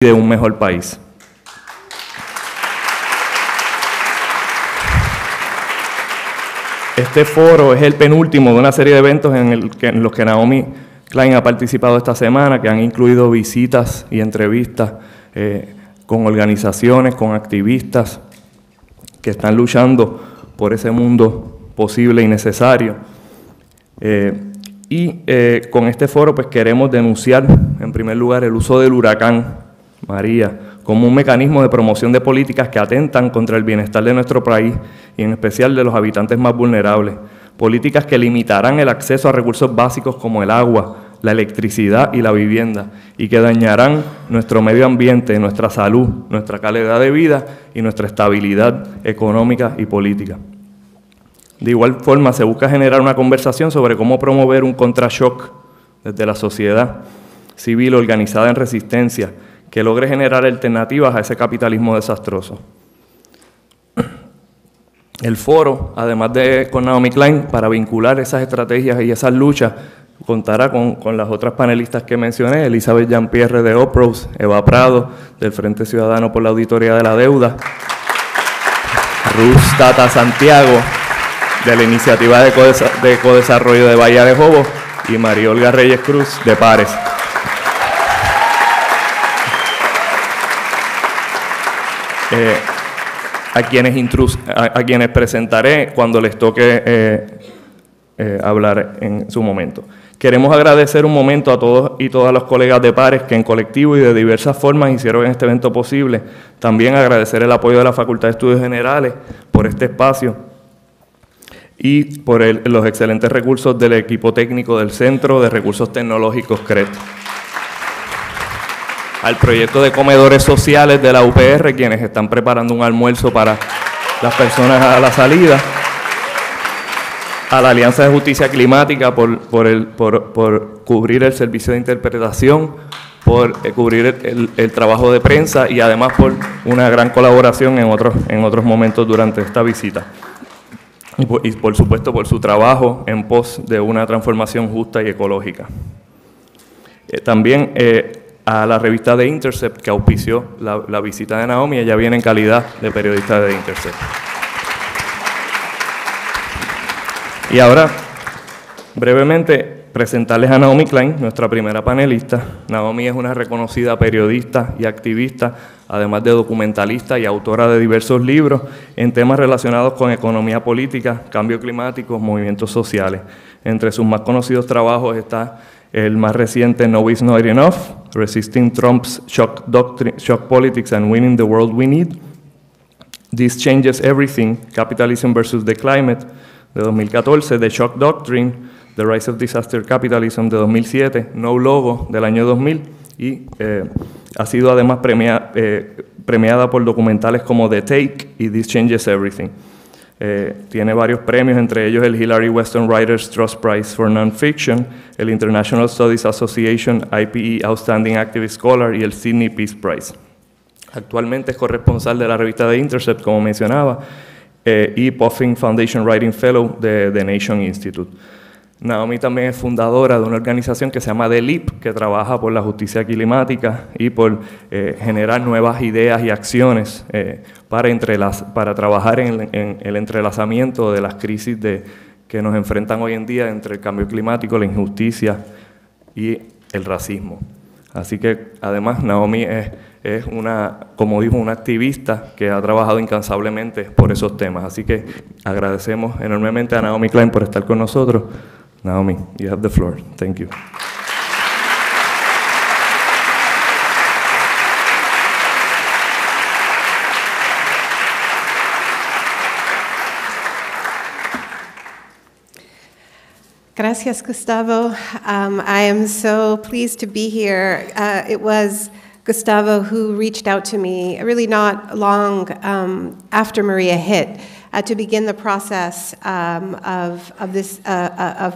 de un mejor país. Este foro es el penúltimo de una serie de eventos en los que Naomi Klein ha participado esta semana, que han incluido visitas y entrevistas con organizaciones, con activistas que están luchando por ese mundo posible y necesario. Con este foro pues queremos denunciar, en primer lugar, el uso del huracán María como un mecanismo de promoción de políticas que atentan contra el bienestar de nuestro país y en especial de los habitantes más vulnerables. Políticas que limitarán el acceso a recursos básicos como el agua, la electricidad y la vivienda, y que dañarán nuestro medio ambiente, nuestra salud, nuestra calidad de vida y nuestra estabilidad económica y política. De igual forma, se busca generar una conversación sobre cómo promover un contrashock desde la sociedad civil organizada en resistencia, que logre generar alternativas a ese capitalismo desastroso. El foro, además de con Naomi Klein, para vincular esas estrategias y esas luchas, contará con las otras panelistas que mencioné: Elizabeth Jean-Pierre de OPROS, Eva Prado, del Frente Ciudadano por la Auditoría de la Deuda, Ruth Tata Santiago, de la Iniciativa de Codesarrollo de Bahía de Jobos, y María Olga Reyes Cruz, de Pares. A quienes presentaré cuando les toque hablar en su momento. Queremos agradecer un momento a todos y todas los colegas de Pares que en colectivo y de diversas formas hicieron este evento posible. También agradecer el apoyo de la Facultad de Estudios Generales por este espacio y por los excelentes recursos del equipo técnico del Centro de Recursos Tecnológicos CRET. Al proyecto de comedores sociales de la UPR, quienes están preparando un almuerzo para las personas a la salida. A la Alianza de Justicia Climática por cubrir el servicio de interpretación, por cubrir el trabajo de prensa y además por una gran colaboración en otros momentos durante esta visita. Y por supuesto por su trabajo en pos de una transformación justa y ecológica. También a la revista The Intercept, que auspició la visita de Naomi. Ella viene en calidad de periodista de The Intercept. Y ahora, brevemente, presentarles a Naomi Klein, nuestra primera panelista. Naomi es una reconocida periodista y activista, además de documentalista y autora de diversos libros en temas relacionados con economía política, cambio climático, movimientos sociales. Entre sus más conocidos trabajos está el más reciente No Is Not Enough, Resisting Trump's Shock Politics and Winning the World We Need, This Changes Everything, Capitalism versus the Climate, de 2014, The Shock Doctrine, The Rise of Disaster Capitalism, de 2007, No Logo, del año 2000, y ha sido además premiada por documentales como The Take y This Changes Everything. Tiene varios premios, entre ellos el Hillary Weston Writers Trust Prize for Nonfiction, el International Studies Association IPE Outstanding Activist Scholar y el Sydney Peace Prize. Actualmente es corresponsal de la revista The Intercept, como mencionaba, y Puffin Foundation Writing Fellow de The Nation Institute. Naomi también es fundadora de una organización que se llama The Leap, que trabaja por la justicia climática y por generar nuevas ideas y acciones para trabajar en el entrelazamiento de las crisis que nos enfrentan hoy en día entre el cambio climático, la injusticia y el racismo. Así que, además, Naomi es como dijo, una activista que ha trabajado incansablemente por esos temas. Así que agradecemos enormemente a Naomi Klein por estar con nosotros. Naomi, you have the floor. Thank you. Gracias, Gustavo. I am so pleased to be here. It was Gustavo who reached out to me really not long after Maria hit to begin the process of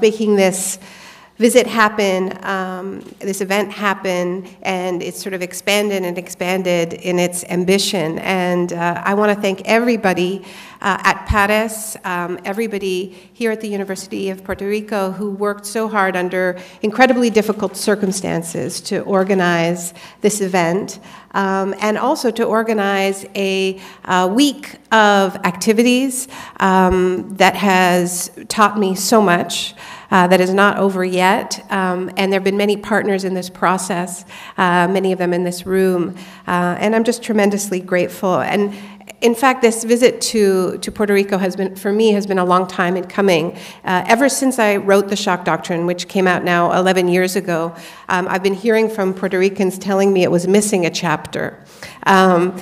making this visit happen, this event happen, and it's sort of expanded and expanded in its ambition. And I want to thank everybody at PADIS, everybody here at the University of Puerto Rico who worked so hard under incredibly difficult circumstances to organize this event, and also to organize a week of activities that has taught me so much. That is not over yet, and there have been many partners in this process, many of them in this room, and I'm just tremendously grateful. And in fact, this visit to Puerto Rico has been, for me, has been a long time in coming. Ever since I wrote The Shock Doctrine, which came out now 11 years ago, I've been hearing from Puerto Ricans telling me it was missing a chapter. And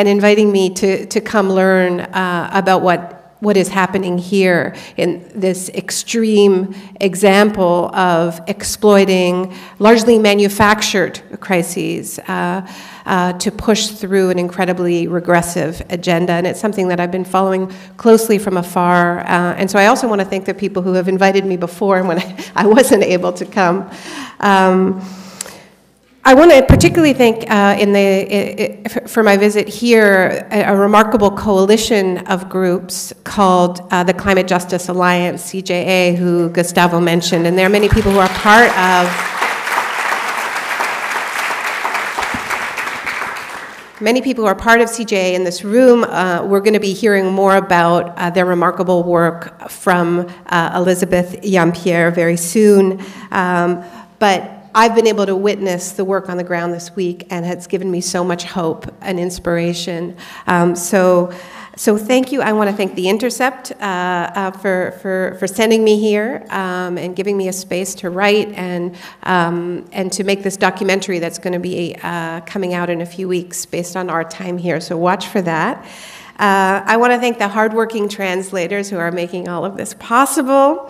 inviting me to come learn about what is happening here in this extreme example of exploiting largely manufactured crises to push through an incredibly regressive agenda. And it's something that I've been following closely from afar. And so I also want to thank the people who have invited me before when I wasn't able to come. I want to particularly thank, for my visit here, a remarkable coalition of groups called the Climate Justice Alliance, CJA, who Gustavo mentioned, and there are many people who are part of CJA in this room. We're going to be hearing more about their remarkable work from Elizabeth Jean-Pierre very soon, but I've been able to witness the work on the ground this week, and it's given me so much hope and inspiration. So thank you. I want to thank The Intercept for sending me here and giving me a space to write and to make this documentary that's going to be coming out in a few weeks based on our time here. So watch for that. I want to thank the hardworking translators who are making all of this possible.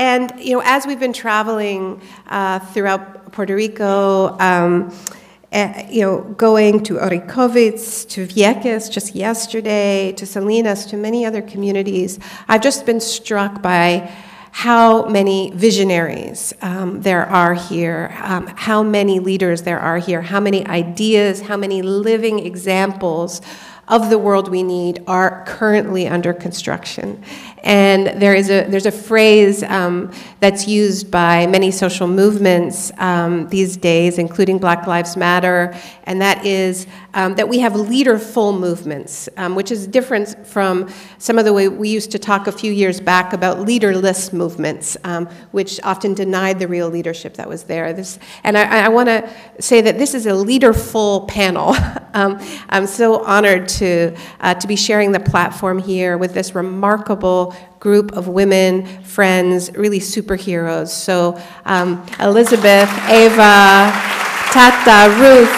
And, you know, as we've been traveling throughout Puerto Rico, you know, going to Orocovis, to Vieques just yesterday, to Salinas, to many other communities, I've just been struck by how many visionaries there are here, how many leaders there are here, how many ideas, how many living examples of the world we need are currently under construction. And there's a phrase that's used by many social movements these days, including Black Lives Matter, and that is that we have leaderful movements, which is different from some of the way we used to talk a few years back about leaderless movements, which often denied the real leadership that was there. And I want to say that this is a leaderful panel. I'm so honored to be sharing the platform here with this remarkable group of women, friends, really superheroes. So Elizabeth, Ava, Tata, Ruth,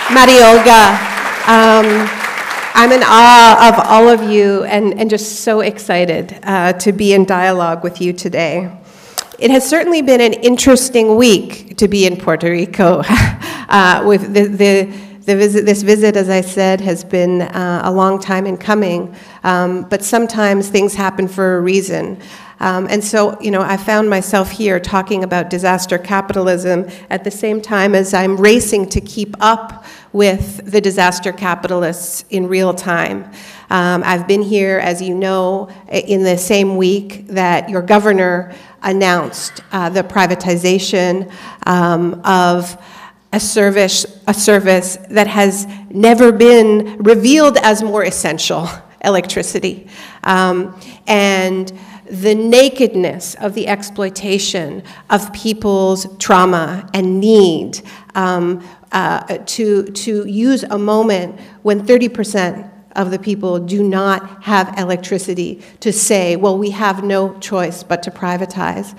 Mariolga, I'm in awe of all of you and just so excited to be in dialogue with you today. It has certainly been an interesting week to be in Puerto Rico. With this visit, as I said, has been a long time in coming, but sometimes things happen for a reason. And so, you know, I found myself here talking about disaster capitalism at the same time as I'm racing to keep up with the disaster capitalists in real time. I've been here, as you know, in the same week that your governor announced the privatization of a service that has never been revealed as more essential, electricity. And the nakedness of the exploitation of people's trauma and need to use a moment when 30% of the people do not have electricity to say, well, we have no choice but to privatize,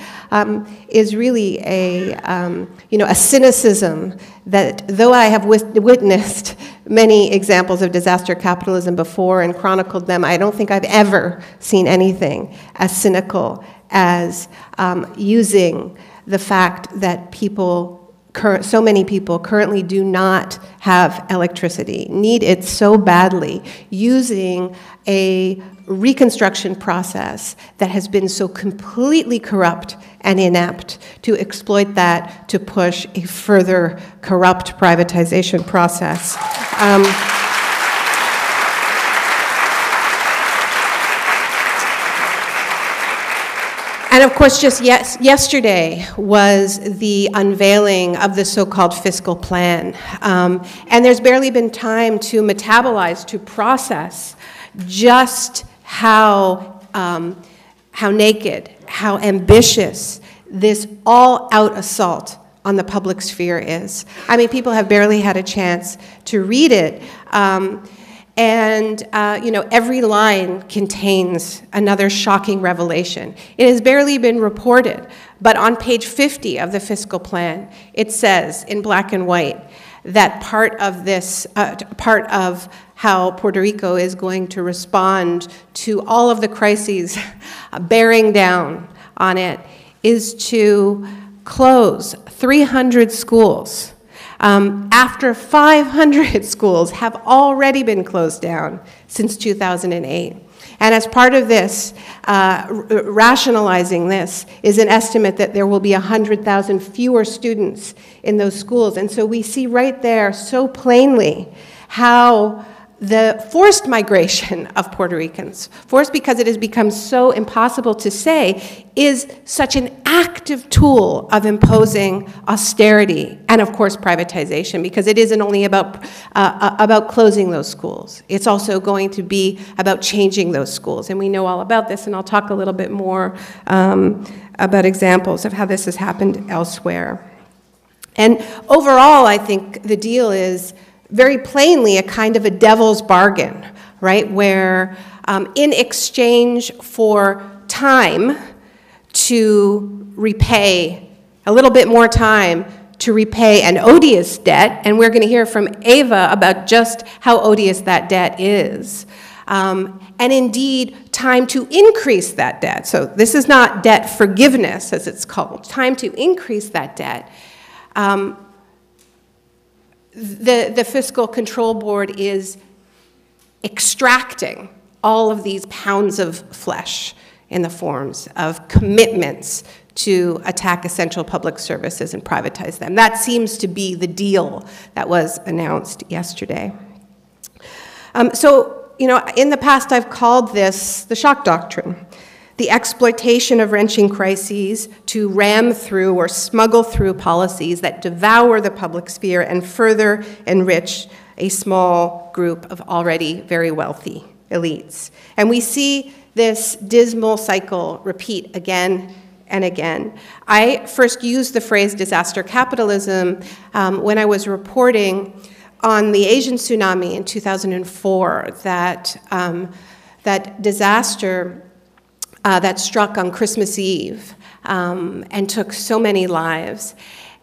is really a cynicism that, though I have witnessed many examples of disaster capitalism before and chronicled them, I don't think I've ever seen anything as cynical as using the fact that people so many people currently do not have electricity, need it so badly, using a reconstruction process that has been so completely corrupt and inept, to exploit that to push a further corrupt privatization process. And of course, just yesterday was the unveiling of the so-called fiscal plan. And there's barely been time to metabolize, to process just how naked, how ambitious this all-out assault on the public sphere is. I mean, people have barely had a chance to read it. You know, every line contains another shocking revelation. It has barely been reported, but on page 50 of the fiscal plan, it says in black and white that part of how Puerto Rico is going to respond to all of the crises bearing down on it is to close 300 schools. After 500 schools have already been closed down since 2008. And as part of this, rationalizing this, is an estimate that there will be 100,000 fewer students in those schools. And so we see right there so plainly how the forced migration of Puerto Ricans, forced because it has become so impossible to say, is such an active tool of imposing austerity and, of course, privatization, because it isn't only about closing those schools. It's also going to be about changing those schools. And we know all about this, and I'll talk a little bit more about examples of how this has happened elsewhere. And overall, I think the deal is very plainly a kind of a devil's bargain, right? Where in exchange for time to repay, a little bit more time to repay an odious debt, and we're going to hear from Ava about just how odious that debt is, and indeed time to increase that debt. So this is not debt forgiveness, as it's called, time to increase that debt. The Fiscal Control Board is extracting all of these pounds of flesh in the forms of commitments to attack essential public services and privatize them. That seems to be the deal that was announced yesterday. So, you know, in the past I've called this the shock doctrine. The exploitation of wrenching crises to ram through or smuggle through policies that devour the public sphere and further enrich a small group of already very wealthy elites. And we see this dismal cycle repeat again and again. I first used the phrase disaster capitalism when I was reporting on the Asian tsunami in 2004, that disaster that struck on Christmas Eve and took so many lives.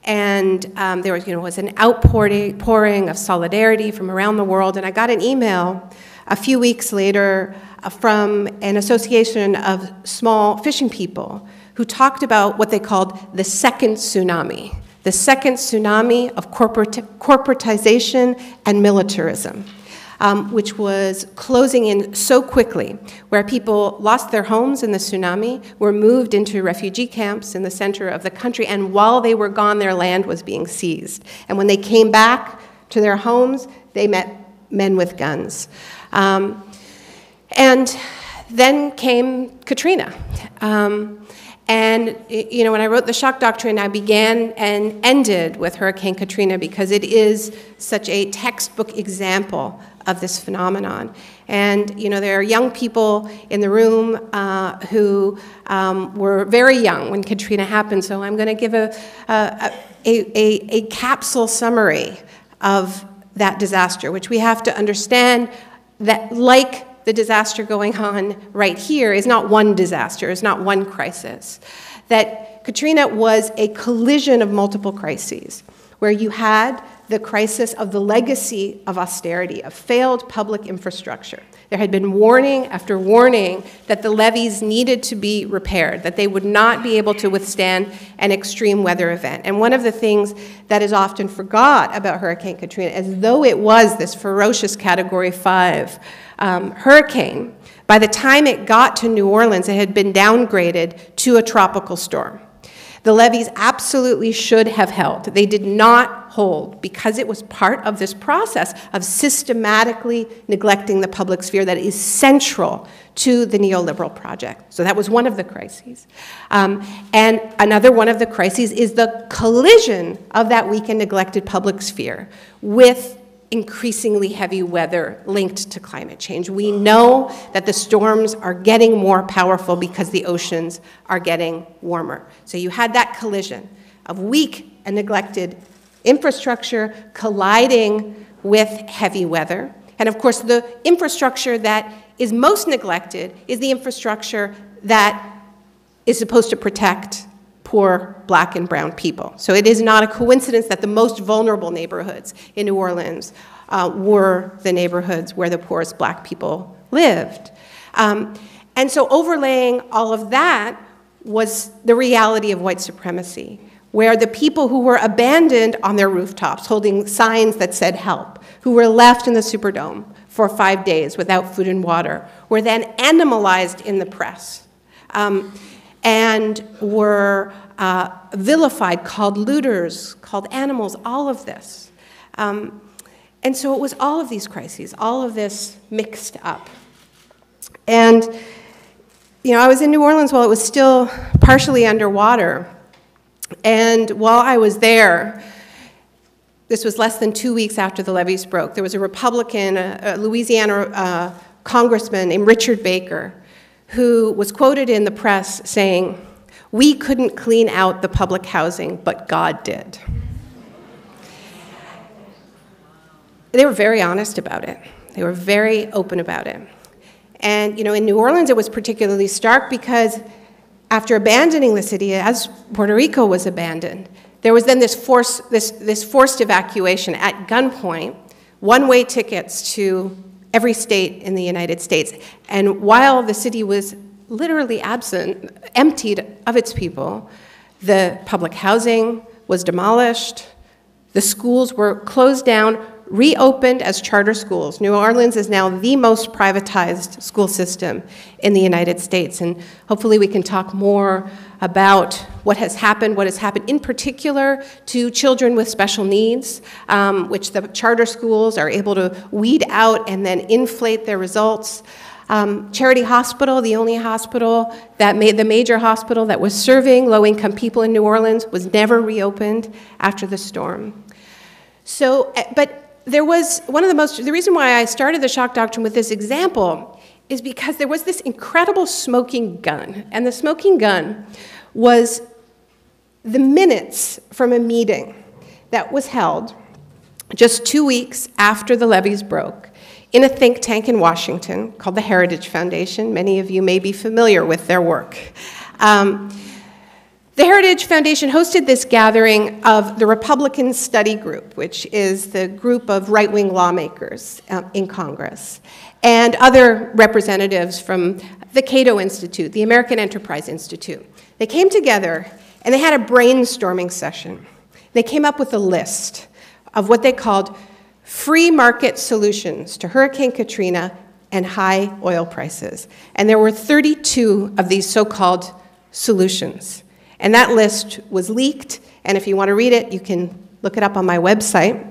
And there was an outpouring of solidarity from around the world. And I got an email a few weeks later from an association of small fishing people who talked about what they called the second tsunami of corporatization and militarism. Which was closing in so quickly, where people lost their homes in the tsunami, were moved into refugee camps in the center of the country, and while they were gone, their land was being seized. And when they came back to their homes, they met men with guns. And then came Katrina. And, you know, when I wrote The Shock Doctrine, I began and ended with Hurricane Katrina because it is such a textbook example of this phenomenon. And, you know, there are young people in the room who were very young when Katrina happened, so I'm going to give a capsule summary of that disaster, which we have to understand that, like the disaster going on right here, is not one disaster, is not one crisis. That Katrina was a collision of multiple crises, where you had the crisis of the legacy of austerity, of failed public infrastructure. There had been warning after warning that the levees needed to be repaired, that they would not be able to withstand an extreme weather event. And one of the things that is often forgot about Hurricane Katrina, as though it was this ferocious Category 5 hurricane, by the time it got to New Orleans, it had been downgraded to a tropical storm. The levees absolutely should have held. They did not hold because it was part of this process of systematically neglecting the public sphere that is central to the neoliberal project. So that was one of the crises. And another one of the crises is the collision of that weak and neglected public sphere with increasingly heavy weather linked to climate change. We know that the storms are getting more powerful because the oceans are getting warmer. So you had that collision of weak and neglected infrastructure colliding with heavy weather. And of course, the infrastructure that is most neglected is the infrastructure that is supposed to protect poor Black and brown people. So it is not a coincidence that the most vulnerable neighborhoods in New Orleans were the neighborhoods where the poorest Black people lived. And so overlaying all of that was the reality of white supremacy, where the people who were abandoned on their rooftops holding signs that said help, who were left in the Superdome for 5 days without food and water, were then animalized in the press. And were vilified, called looters, called animals, all of this. And so it was all of these crises, all of this mixed up. And, you know, I was in New Orleans while it was still partially underwater. And while I was there, this was less than 2 weeks after the levees broke, there was a Republican, a Louisiana congressman named Richard Baker, who was quoted in the press saying, "We couldn't clean out the public housing, but God did." They were very honest about it. They were very open about it. And you know, in New Orleans, it was particularly stark because after abandoning the city, as Puerto Rico was abandoned, there was then this forced evacuation at gunpoint, one-way tickets to every state in the United States. And while the city was literally emptied of its people, the public housing was demolished, the schools were closed down, reopened as charter schools. New Orleans is now the most privatized school system in the United States, and hopefully we can talk more about what has happened in particular to children with special needs, which the charter schools are able to weed out and then inflate their results. Charity Hospital, the only hospital that the major hospital that was serving low-income people in New Orleans, was never reopened after the storm. So, but there was the reason why I started the shock doctrine with this example is because there was this incredible smoking gun, and the smoking gun was the minutes from a meeting that was held just 2 weeks after the levees broke in a think tank in Washington called the Heritage Foundation. Many of you may be familiar with their work. The Heritage Foundation hosted this gathering of the Republican Study Group, which is the group of right-wing lawmakers in Congress, and other representatives from the Cato Institute, the American Enterprise Institute. They came together and they had a brainstorming session. They came up with a list of what they called free market solutions to Hurricane Katrina and high oil prices. And there were 32 of these so-called solutions. And that list was leaked, and if you want to read it, you can look it up on my website.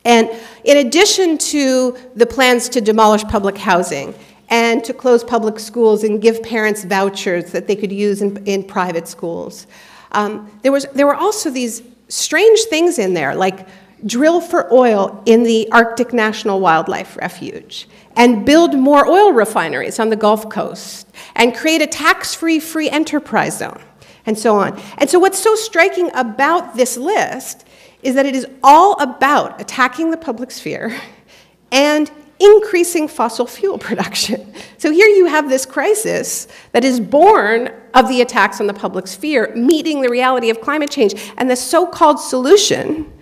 And in addition to the plans to demolish public housing and to close public schools and give parents vouchers that they could use in private schools, there were also these strange things in there, like drill for oil in the Arctic National Wildlife Refuge, and build more oil refineries on the Gulf Coast, and create a tax-free free enterprise zone, and so on. And so what's so striking about this list is that it is all about attacking the public sphere and increasing fossil fuel production. So here you have this crisis that is born of the attacks on the public sphere, meeting the reality of climate change, and the so-called solution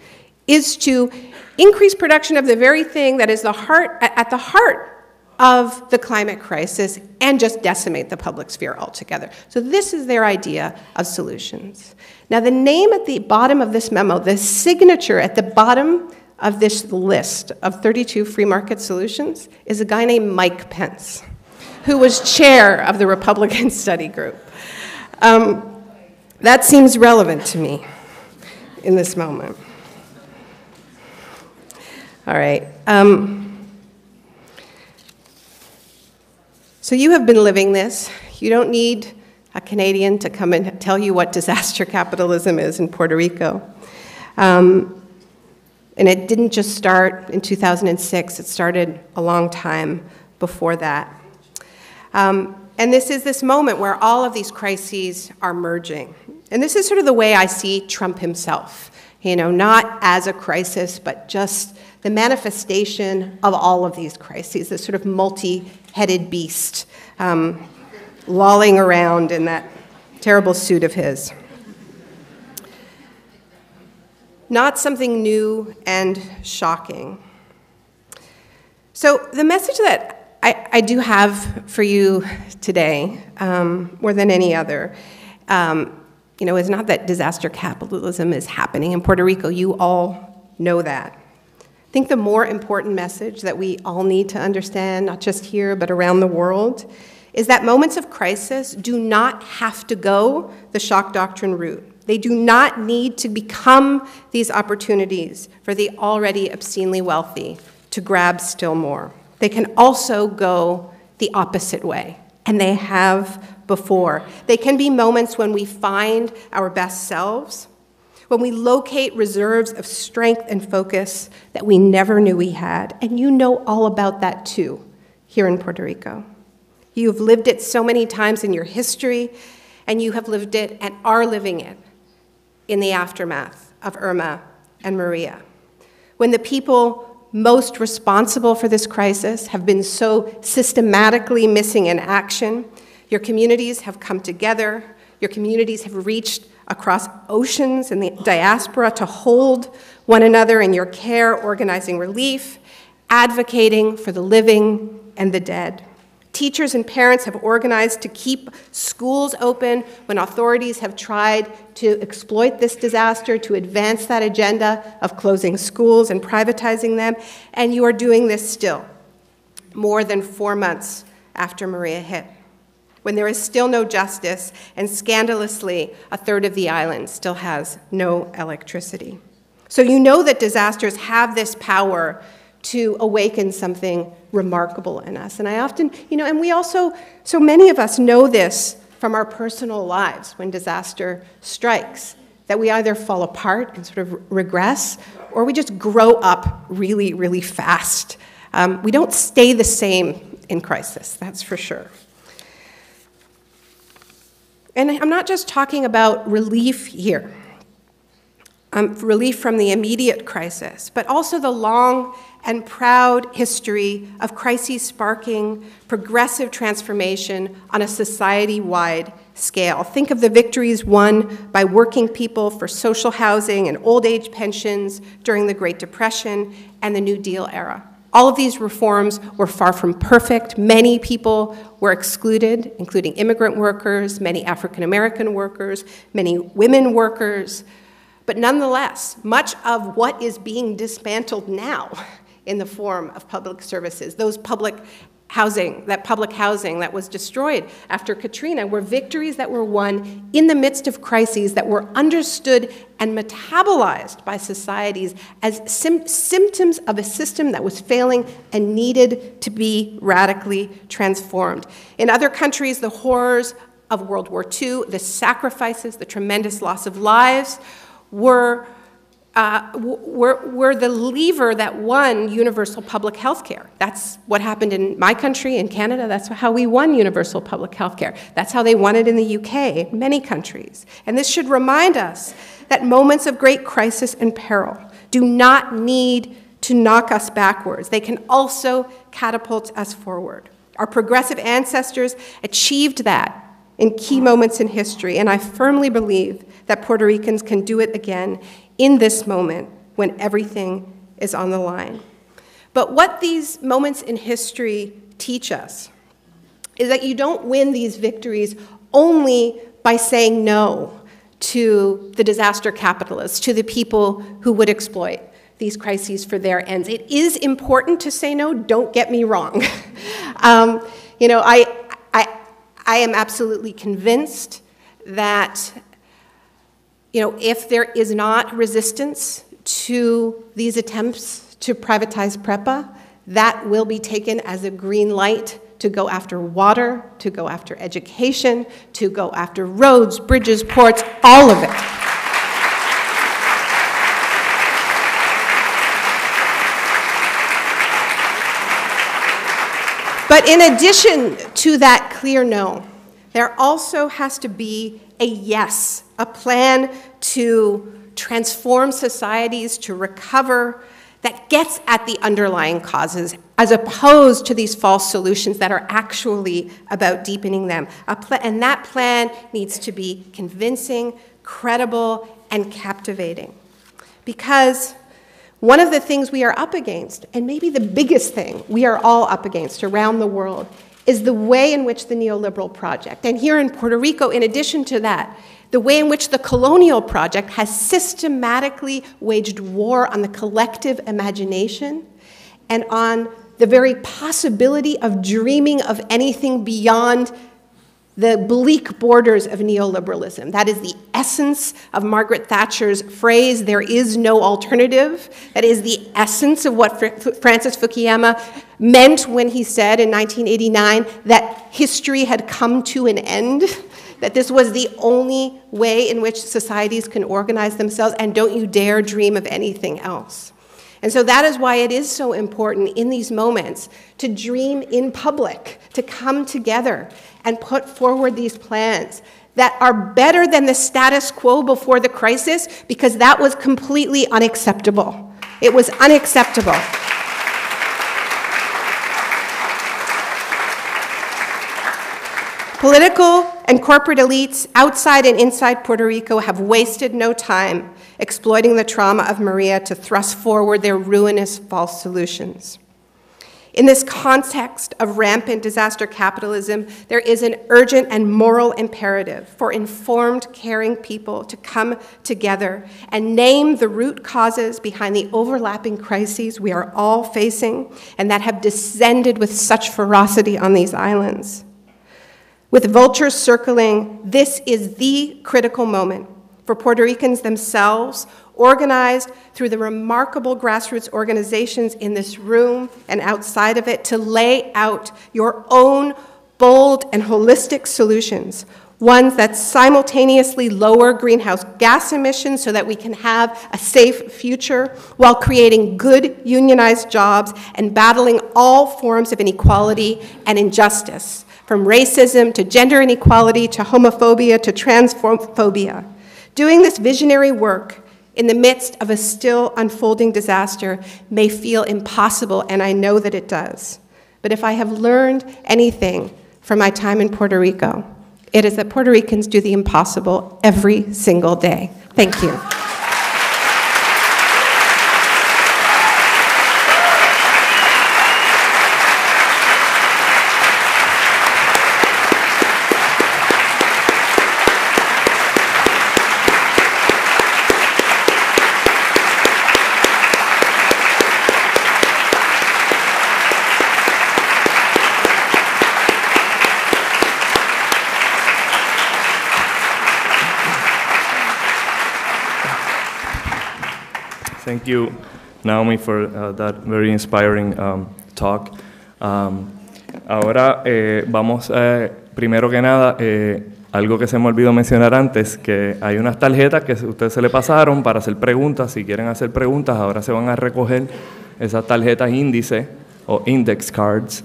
is to increase production of the very thing that is at the heart of the climate crisis and just decimate the public sphere altogether. So this is their idea of solutions. Now the name at the bottom of this memo, the signature at the bottom of this list of 32 free market solutions is a guy named Mike Pence, who was chair of the Republican study group. That seems relevant to me in this moment. All right. So you have been living this. You don't need a Canadian to come and tell you what disaster capitalism is in Puerto Rico. And it didn't just start in 2006. It started a long time before that. And this is this moment where all of these crises are merging. And this is sort of the way I see Trump himself, you know, not as a crisis, but just the manifestation of all of these crises, this sort of multi-headed beast lolling around in that terrible suit of his. Not something new and shocking. So the message that I do have for you today, more than any other, you know, is not that disaster capitalism is happening in Puerto Rico. You all know that. I think the more important message that we all need to understand, not just here but around the world, is that moments of crisis do not have to go the shock doctrine route. They do not need to become these opportunities for the already obscenely wealthy to grab still more. They can also go the opposite way, and they have before. They can be moments when we find our best selves, when we locate reserves of strength and focus that we never knew we had. And you know all about that too, here in Puerto Rico. You've lived it so many times in your history, and you have lived it and are living it in the aftermath of Irma and Maria. When the people most responsible for this crisis have been so systematically missing in action, your communities have come together, your communities have reached across oceans and the diaspora to hold one another in your care, organizing relief, advocating for the living and the dead. Teachers and parents have organized to keep schools open when authorities have tried to exploit this disaster to advance that agenda of closing schools and privatizing them, and you are doing this still, more than 4 months after Maria hit, when there is still no justice, and scandalously, a third of the island still has no electricity. So you know that disasters have this power to awaken something remarkable in us. And I often, you know, and we also, so many of us know this from our personal lives when disaster strikes, that we either fall apart and sort of regress, or we just grow up really, really fast. We don't stay the same in crisis, that's for sure. And I'm not just talking about relief here, relief from the immediate crisis, but also the long and proud history of crises sparking progressive transformation on a society-wide scale. Think of the victories won by working people for social housing and old age pensions during the Great Depression and the New Deal era. All of these reforms were far from perfect. Many people were excluded, including immigrant workers, many African-American workers, many women workers. But nonetheless, much of what is being dismantled now in the form of public services, those public housing that was destroyed after Katrina, were victories that were won in the midst of crises that were understood and metabolized by societies as symptoms of a system that was failing and needed to be radically transformed. In other countries, the horrors of World War II, the sacrifices, the tremendous loss of lives, were the lever that won universal public health care. That's what happened in my country, in Canada. That's how we won universal public health care. That's how they won it in the UK, many countries. And this should remind us that moments of great crisis and peril do not need to knock us backwards. They can also catapult us forward. Our progressive ancestors achieved that in key moments in history, and I firmly believe that Puerto Ricans can do it again in this moment when everything is on the line. But what these moments in history teach us is that you don't win these victories only by saying no to the disaster capitalists, to the people who would exploit these crises for their ends. It is important to say no, don't get me wrong. I am absolutely convinced that if there is not resistance to these attempts to privatize PREPA, that will be taken as a green light to go after water, to go after education, to go after roads, bridges, ports, all of it. But in addition to that clear no, there also has to be a yes, a plan to transform societies, to recover, that gets at the underlying causes, as opposed to these false solutions that are actually about deepening them. And that plan needs to be convincing, credible, and captivating. Because one of the things we are up against, and maybe the biggest thing we are all up against around the world, is the way in which the neoliberal project, and here in Puerto Rico, in addition to that, the way in which the colonial project has systematically waged war on the collective imagination and on the very possibility of dreaming of anything beyond the bleak borders of neoliberalism. That is the essence of Margaret Thatcher's phrase, "there is no alternative." That is the essence of what Francis Fukuyama meant when he said in 1989 that history had come to an end, that this was the only way in which societies can organize themselves, and don't you dare dream of anything else. And so that is why it is so important in these moments to dream in public, to come together and put forward these plans that are better than the status quo before the crisis, because that was completely unacceptable. It was unacceptable. Political and corporate elites outside and inside Puerto Rico have wasted no time exploiting the trauma of Maria to thrust forward their ruinous false solutions. In this context of rampant disaster capitalism, there is an urgent and moral imperative for informed, caring people to come together and name the root causes behind the overlapping crises we are all facing and that have descended with such ferocity on these islands. With vultures circling, this is the critical moment for Puerto Ricans themselves, organized through the remarkable grassroots organizations in this room and outside of it, to lay out your own bold and holistic solutions, ones that simultaneously lower greenhouse gas emissions so that we can have a safe future while creating good unionized jobs and battling all forms of inequality and injustice, from racism to gender inequality to homophobia to transphobia. Doing this visionary work in the midst of a still unfolding disaster may feel impossible, and I know that it does. But if I have learned anything from my time in Puerto Rico, it is that Puerto Ricans do the impossible every single day. Thank you. Thank you, Naomi, for that very inspiring talk. Ahora vamos, primero que nada, algo que se me olvidó mencionar antes, que hay unas tarjetas que ustedes se le pasaron para hacer preguntas. Si quieren hacer preguntas, ahora se van a recoger esas tarjetas índice o index cards.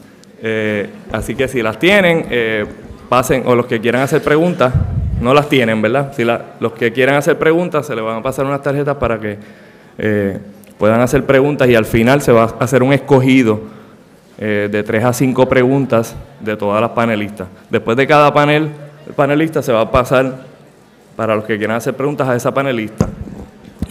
Así que si las tienen, pasen, o los que quieran hacer preguntas, no las tienen, ¿verdad? Si los que quieran hacer preguntas, se les van a pasar unas tarjetas para que puedan hacer preguntas, y al final se va a hacer un escogido de 3 a 5 preguntas de todas las panelistas. Después de cada panelista se va a pasar para los que quieran hacer preguntas a esa panelista.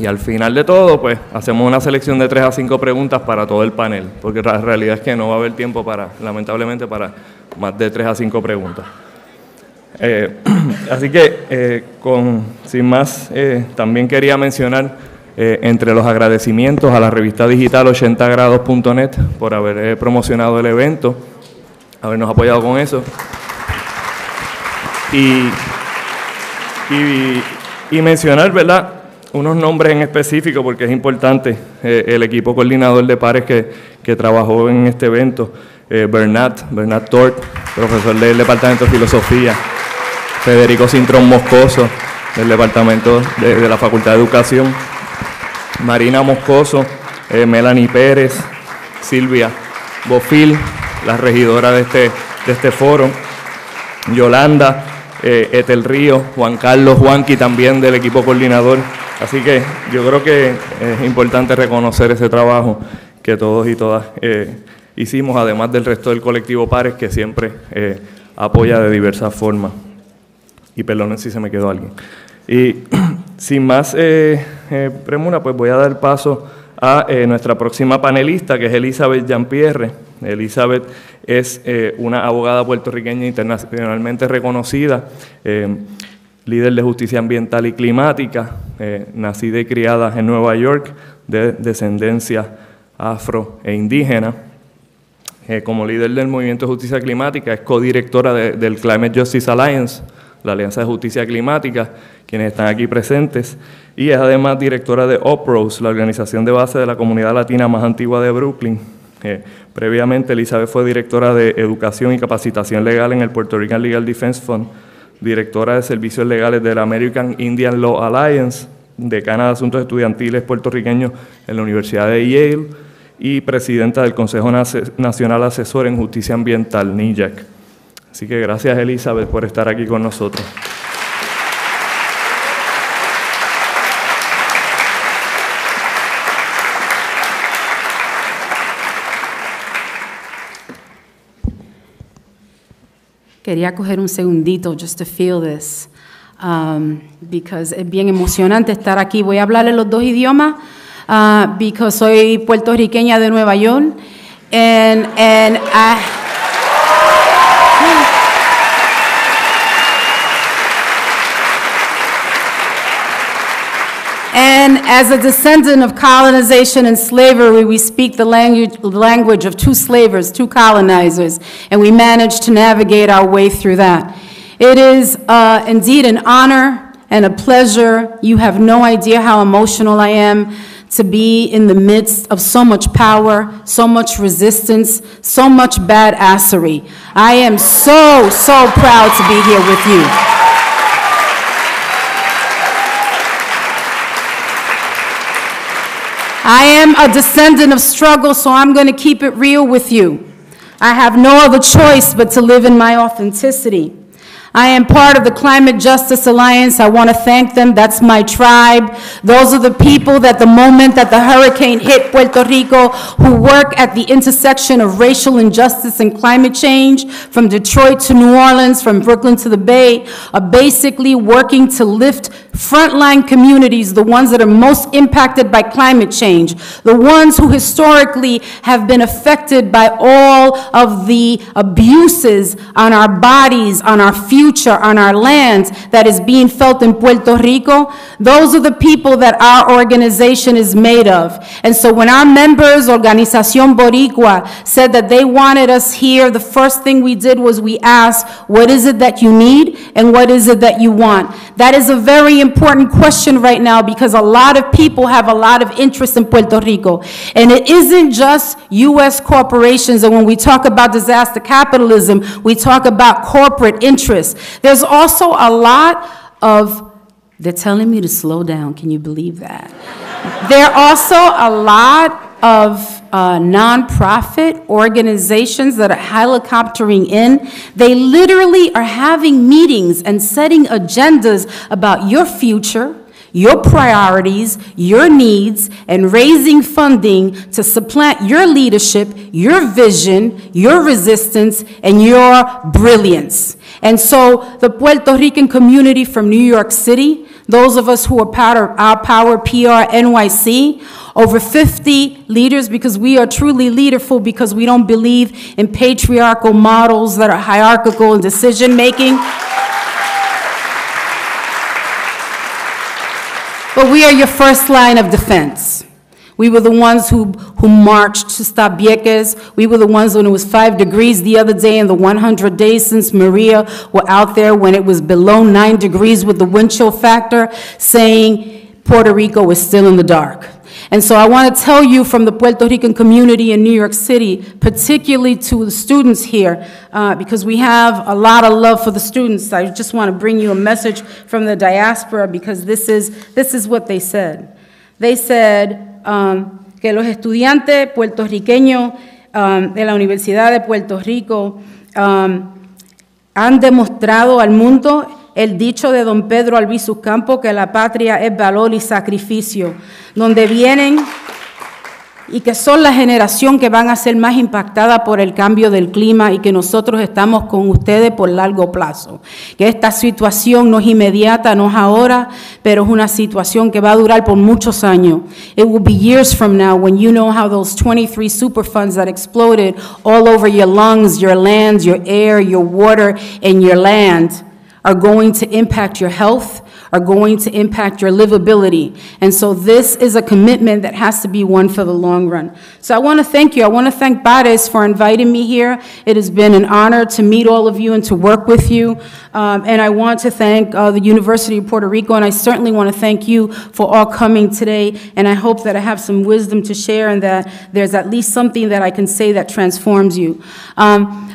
Y al final de todo, pues, hacemos una selección de 3 a 5 preguntas para todo el panel, porque la realidad es que no va a haber tiempo lamentablemente, para más de 3 a 5 preguntas. Así que, sin más, también quería mencionar, entre los agradecimientos a la revista digital 80grados.net por haber promocionado el evento, habernos apoyado con eso. Y mencionar, ¿verdad?, unos nombres en específico, porque es importante, el equipo coordinador de pares que trabajó en este evento, Bernat Tort, profesor del Departamento de Filosofía, Federico Cintrón Moscoso, del Departamento de la Facultad de Educación, Marina Moscoso, Melanie Pérez, Silvia Bofil, la regidora de este foro, Yolanda, Etel Río, Juan Carlos Juanqui, también del equipo coordinador. Así que yo creo que es importante reconocer ese trabajo que todos y todas hicimos, además del resto del colectivo Pares, que siempre apoya de diversas formas. Y perdonen si se me quedó alguien. Y sin más premura, pues voy a dar paso a nuestra próxima panelista, que es Elizabeth Jean-Pierre. Elizabeth es una abogada puertorriqueña internacionalmente reconocida, líder de justicia ambiental y climática, nacida y criada en Nueva York, de descendencia afro e indígena. Como líder del Movimiento de Justicia Climática, es codirectora del Climate Justice Alliance, la Alianza de Justicia Climática, quienes están aquí presentes, y es además directora de UPROS, la organización de base de la comunidad latina más antigua de Brooklyn. Previamente, Elizabeth fue directora de Educación y Capacitación Legal en el Puerto Rican Legal Defense Fund, directora de Servicios Legales de la American Indian Law Alliance, decana de Asuntos Estudiantiles puertorriqueños en la Universidad de Yale y presidenta del Consejo Nacional Asesor en Justicia Ambiental, NIJAC. Así que gracias, Elizabeth, por estar aquí con nosotros. Quería coger un segundito just to feel this, because es bien emocionante estar aquí. Voy a hablarle los 2 idiomas, because soy puertorriqueña de Nueva York, and as a descendant of colonization and slavery, we speak the language of 2 slavers, 2 colonizers, and we managed to navigate our way through that. It is indeed an honor and a pleasure. You have no idea how emotional I am to be in the midst of so much power, so much resistance, so much badassery. I am so proud to be here with you. I am a descendant of struggle, so I'm going to keep it real with you. I have no other choice but to live in my authenticity. I am part of the Climate Justice Alliance. I want to thank them. That's my tribe. Those are the people that the moment that the hurricane hit Puerto Rico, who work at the intersection of racial injustice and climate change, from Detroit to New Orleans, from Brooklyn to the Bay, are basically working to lift frontline communities, the ones that are most impacted by climate change, the ones who historically have been affected by all of the abuses on our bodies, on our future, on our lands that is being felt in Puerto Rico. Those are the people that our organization is made of. And so when our members, Organización Boricua, said that they wanted us here, the first thing we did was we asked, what is it that you need and what is it that you want? That is a very important question right now, because a lot of people have a lot of interest in Puerto Rico. And it isn't just U.S. corporations, and when we talk about disaster capitalism, we talk about corporate interests. There's also a lot of, they're telling me to slow down, can you believe that? There are also a lot of nonprofit organizations that are helicoptering in. They literally are having meetings and setting agendas about your future, your priorities, your needs, and raising funding to supplant your leadership, your vision, your resistance, and your brilliance. And so the Puerto Rican community from New York City, those of us who are part of Our Power PR NYC, over 50 leaders, because we are truly leaderful, because we don't believe in patriarchal models that are hierarchical in decision-making. But we are your first line of defense. We were the ones who marched to stop Vieques. We were the ones when it was 5 degrees the other day in the 100 days since Maria were out there when it was below 9 degrees with the wind chill factor, saying Puerto Rico is still in the dark. And so I want to tell you from the Puerto Rican community in New York City, particularly to the students here, because we have a lot of love for the students. I just want to bring you a message from the diaspora, because this is what they said. They said que los estudiantes puertorriqueños de la Universidad de Puerto Rico han demostrado al mundo el dicho de don Pedro Albizu Campos, que la patria es valor y sacrificio, donde vienen y que son la generación que van a ser más impactada por el cambio del clima y que nosotros estamos con ustedes por largo plazo. Que esta situación no es inmediata, no es ahora, pero es una situación que va a durar por muchos años. It will be years from now when you know how those 23 Superfunds that exploded all over your lungs, your lands, your air, your water, and your land are going to impact your health, are going to impact your livability. And so this is a commitment that has to be one for the long run. So I want to thank you. I want to thank Bares for inviting me here. It has been an honor to meet all of you and to work with you. And I want to thank the University of Puerto Rico, and I certainly want to thank you for all coming today. And I hope that I have some wisdom to share and that there's at least something that I can say that transforms you.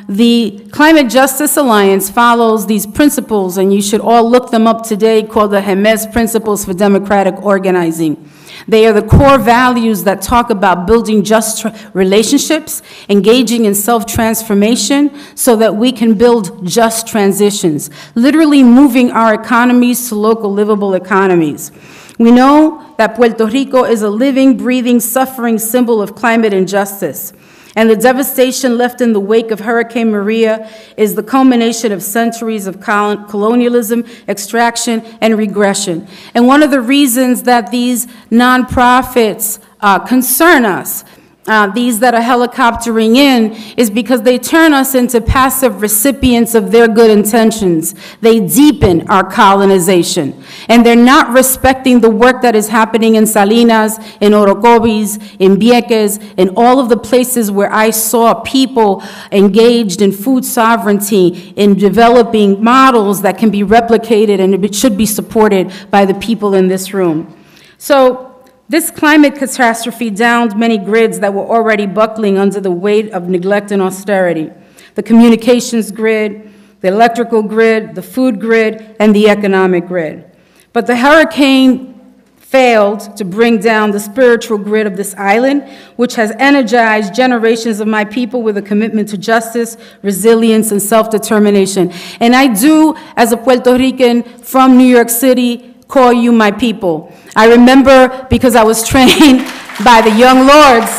The Climate Justice Alliance follows these principles, and you should all look them up today, called the Jemez Principles for Democratic Organizing. They are the core values that talk about building just relationships, engaging in self-transformation so that we can build just transitions, literally moving our economies to local livable economies. We know that Puerto Rico is a living, breathing, suffering symbol of climate injustice. And the devastation left in the wake of Hurricane Maria is the culmination of centuries of colonialism, extraction, and regression. And one of the reasons that these nonprofits concern us, these that are helicoptering in, is because they turn us into passive recipients of their good intentions. They deepen our colonization. And they're not respecting the work that is happening in Salinas, in Orocovis, in Vieques, in all of the places where I saw people engaged in food sovereignty, in developing models that can be replicated and it should be supported by the people in this room. So, this climate catastrophe downed many grids that were already buckling under the weight of neglect and austerity. The communications grid, the electrical grid, the food grid, and the economic grid. But the hurricane failed to bring down the spiritual grid of this island, which has energized generations of my people with a commitment to justice, resilience, and self-determination. And I do, as a Puerto Rican from New York City, call you my people. I remember because I was trained by the Young Lords,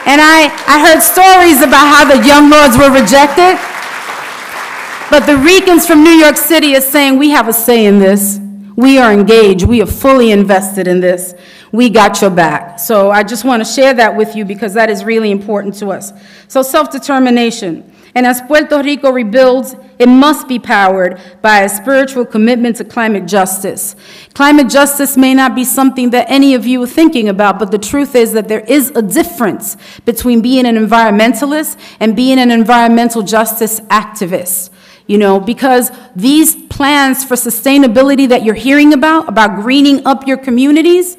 and I heard stories about how the Young Lords were rejected. But the Ricans from New York City are saying, we have a say in this. We are engaged. We are fully invested in this. We got your back. So I just want to share that with you because that is really important to us. So self-determination. And as Puerto Rico rebuilds, it must be powered by a spiritual commitment to climate justice. Climate justice may not be something that any of you are thinking about, but the truth is that there is a difference between being an environmentalist and being an environmental justice activist. You know, because these plans for sustainability that you're hearing about greening up your communities,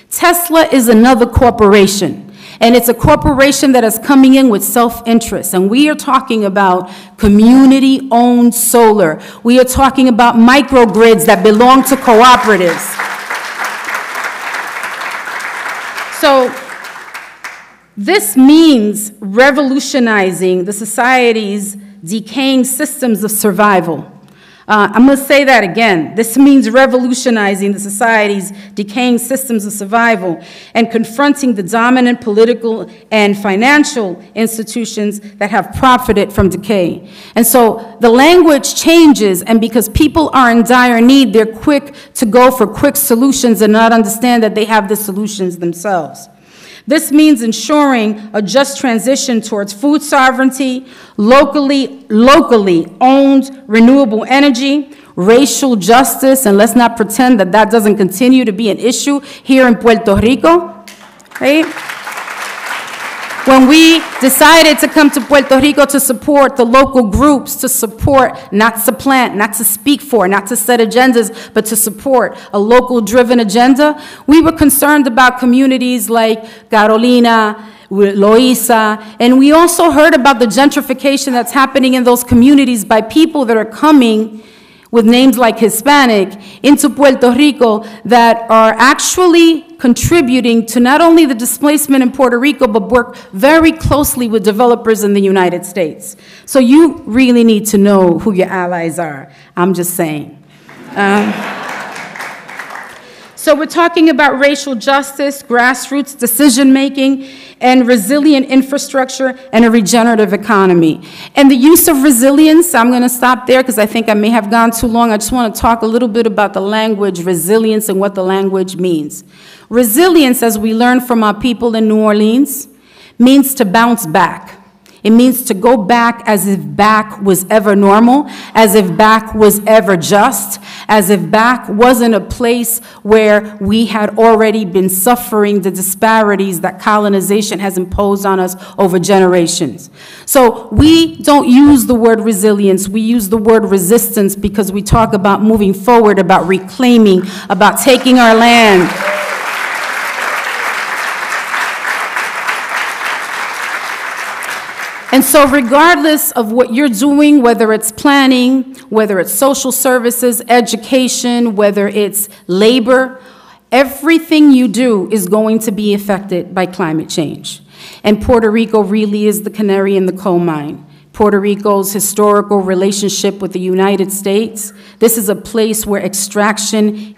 Tesla is another corporation. And it's a corporation that is coming in with self-interest. And we are talking about community-owned solar. We are talking about microgrids that belong to cooperatives. So this means revolutionizing the society's decaying systems of survival. I'm going to say that again. This means revolutionizing the society's decaying systems of survival and confronting the dominant political and financial institutions that have profited from decay. And so the language changes, and because people are in dire need, they're quick to go for quick solutions and not understand that they have the solutions themselves. This means ensuring a just transition towards food sovereignty, locally owned renewable energy, racial justice, and let's not pretend that that doesn't continue to be an issue here in Puerto Rico, right? When we decided to come to Puerto Rico to support the local groups, to support, not supplant, not to speak for, not to set agendas, but to support a local-driven agenda, we were concerned about communities like Carolina, Loíza, and we also heard about the gentrification that's happening in those communities by people that are coming with names like Hispanic into Puerto Rico that are actually contributing to not only the displacement in Puerto Rico, but work very closely with developers in the United States. So you really need to know who your allies are. I'm just saying. So we're talking about racial justice, grassroots decision-making, and resilient infrastructure and a regenerative economy. And the use of resilience, I'm going to stop there because I think I may have gone too long. I just want to talk a little bit about the language resilience and what the language means. Resilience, as we learned from our people in New Orleans, means to bounce back. It means to go back as if back was ever normal, as if back was ever just, as if back wasn't a place where we had already been suffering the disparities that colonization has imposed on us over generations. So we don't use the word resilience, we use the word resistance because we talk about moving forward, about reclaiming, about taking our land. And so regardless of what you're doing, whether it's planning, whether it's social services, education, whether it's labor, everything you do is going to be affected by climate change. And Puerto Rico really is the canary in the coal mine. Puerto Rico's historical relationship with the United States, this is a place where extraction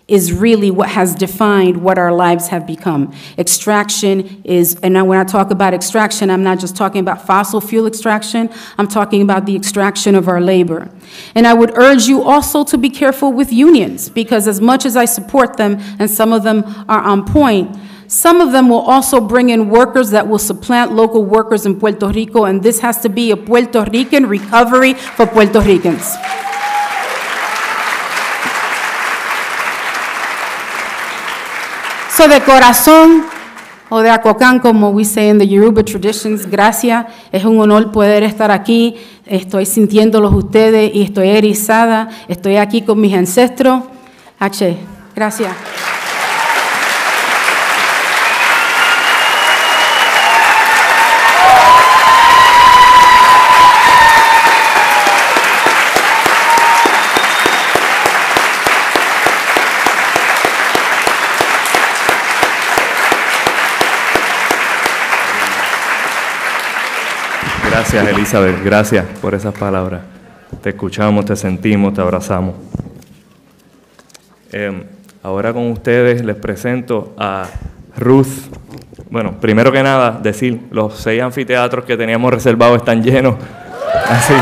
is really what has defined what our lives have become. Extraction is, and when I talk about extraction, I'm not just talking about fossil fuel extraction, I'm talking about the extraction of our labor. And I would urge you also to be careful with unions, because as much as I support them, and some of them are on point, some of them will also bring in workers that will supplant local workers in Puerto Rico, and this has to be a Puerto Rican recovery for Puerto Ricans. So de corazón, o de acocán, como we say in the Yoruba traditions, gracias, es un honor poder estar aquí, estoy sintiéndolos ustedes y estoy erizada, estoy aquí con mis ancestros. H, gracias. Gracias, Elizabeth, gracias por esas palabras. Te escuchamos, te sentimos, te abrazamos. Ahora con ustedes les presento a Ruth. Bueno, primero que nada, decir, los 6 anfiteatros que teníamos reservados están llenos. Así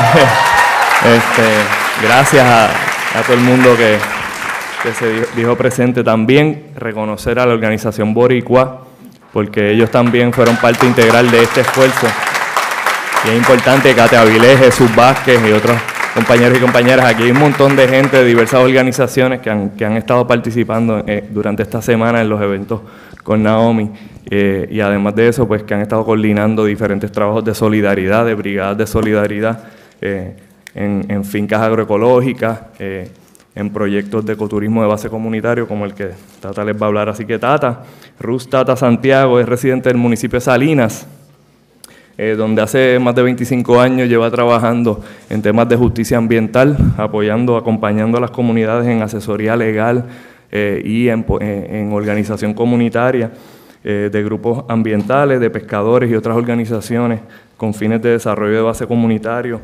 que gracias a todo el mundo que se dijo presente. También reconocer a la organización Boricua, porque ellos también fueron parte integral de este esfuerzo. Y es importante, Kate Avilés, Jesús Vázquez y otros compañeros y compañeras. Aquí hay un montón de gente de diversas organizaciones que han estado participando durante esta semana en los eventos con Naomi. Y además de eso, pues que han estado coordinando diferentes trabajos de solidaridad, de brigadas de solidaridad en fincas agroecológicas, en proyectos de ecoturismo de base comunitario, como el que Tata les va a hablar. Así que Ruth Tata Santiago es residente del municipio de Salinas, donde hace más de 25 años lleva trabajando en temas de justicia ambiental, acompañando a las comunidades en asesoría legal y en organización comunitaria de grupos ambientales, de pescadores y otras organizaciones con fines de desarrollo de base comunitario,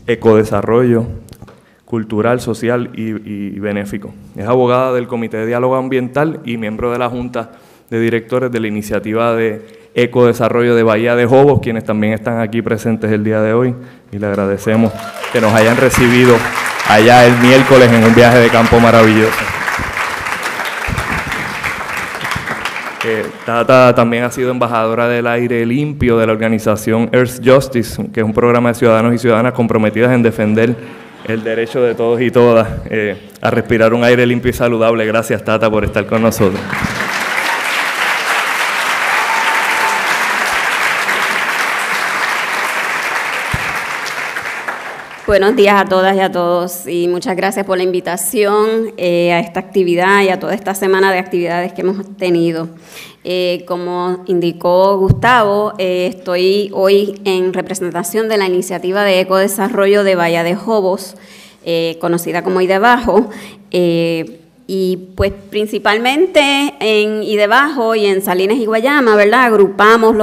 ecodesarrollo, cultural, social y benéfico. Es abogada del Comité de Diálogo Ambiental y miembro de la Junta de Directores de la Iniciativa de Ecodesarrollo de Bahía de Jobos, quienes también están aquí presentes el día de hoy, y le agradecemos que nos hayan recibido allá el miércoles en un viaje de campo maravilloso. Tata también ha sido embajadora del aire limpio de la organización Earth Justice, que es un programa de ciudadanos y ciudadanas comprometidas en defender el derecho de todos y todas a respirar un aire limpio y saludable. Gracias, Tata, por estar con nosotros. Buenos días a todas y a todos y muchas gracias por la invitación a esta actividad y a toda esta semana de actividades que hemos tenido. Como indicó Gustavo, estoy hoy en representación de la iniciativa de ecodesarrollo de Bahía de Jobos, conocida como Idebajo, y pues principalmente en Idebajo y en Salinas y Guayama, ¿verdad? Agrupamos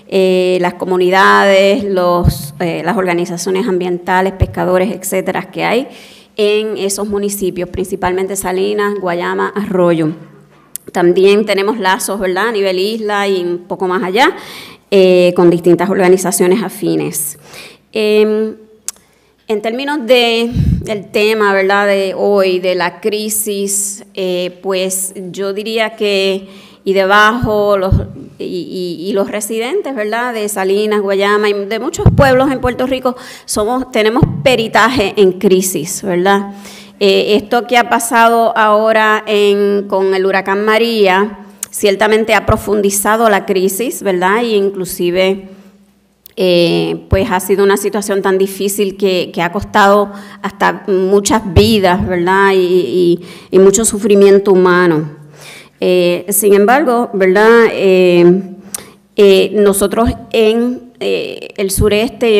las comunidades, las organizaciones ambientales, pescadores, etcétera, que hay en esos municipios, principalmente Salinas, Guayama, Arroyo. También tenemos lazos, ¿verdad?, a nivel isla y un poco más allá, con distintas organizaciones afines. En términos del tema, ¿verdad?, de hoy, de la crisis, pues yo diría que Idebajo y los residentes, ¿verdad?, de Salinas, Guayama y de muchos pueblos en Puerto Rico tenemos peritaje en crisis, ¿verdad? Esto que ha pasado ahora con el huracán María ciertamente ha profundizado la crisis, ¿verdad?, y inclusive pues ha sido una situación tan difícil que ha costado hasta muchas vidas, ¿verdad?, y mucho sufrimiento humano. Sin embargo, ¿verdad?, nosotros en el sureste y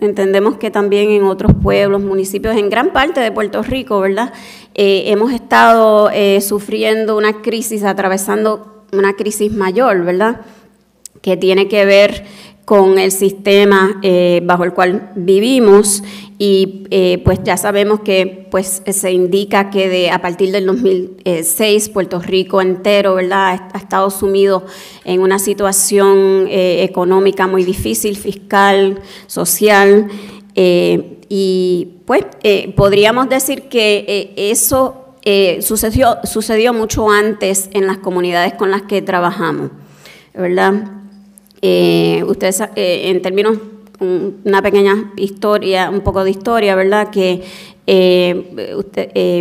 entendemos que también en otros pueblos, municipios, en gran parte de Puerto Rico, ¿verdad?, hemos estado sufriendo una crisis, atravesando una crisis mayor, ¿verdad?, que tiene que ver con el sistema bajo el cual vivimos y pues ya sabemos que pues se indica que a partir del 2006 Puerto Rico entero, ¿verdad?, ha estado sumido en una situación económica muy difícil, fiscal, social, y pues podríamos decir que eso sucedió mucho antes en las comunidades con las que trabajamos, ¿verdad? Ustedes, en términos, una pequeña historia, un poco de historia, ¿verdad?, que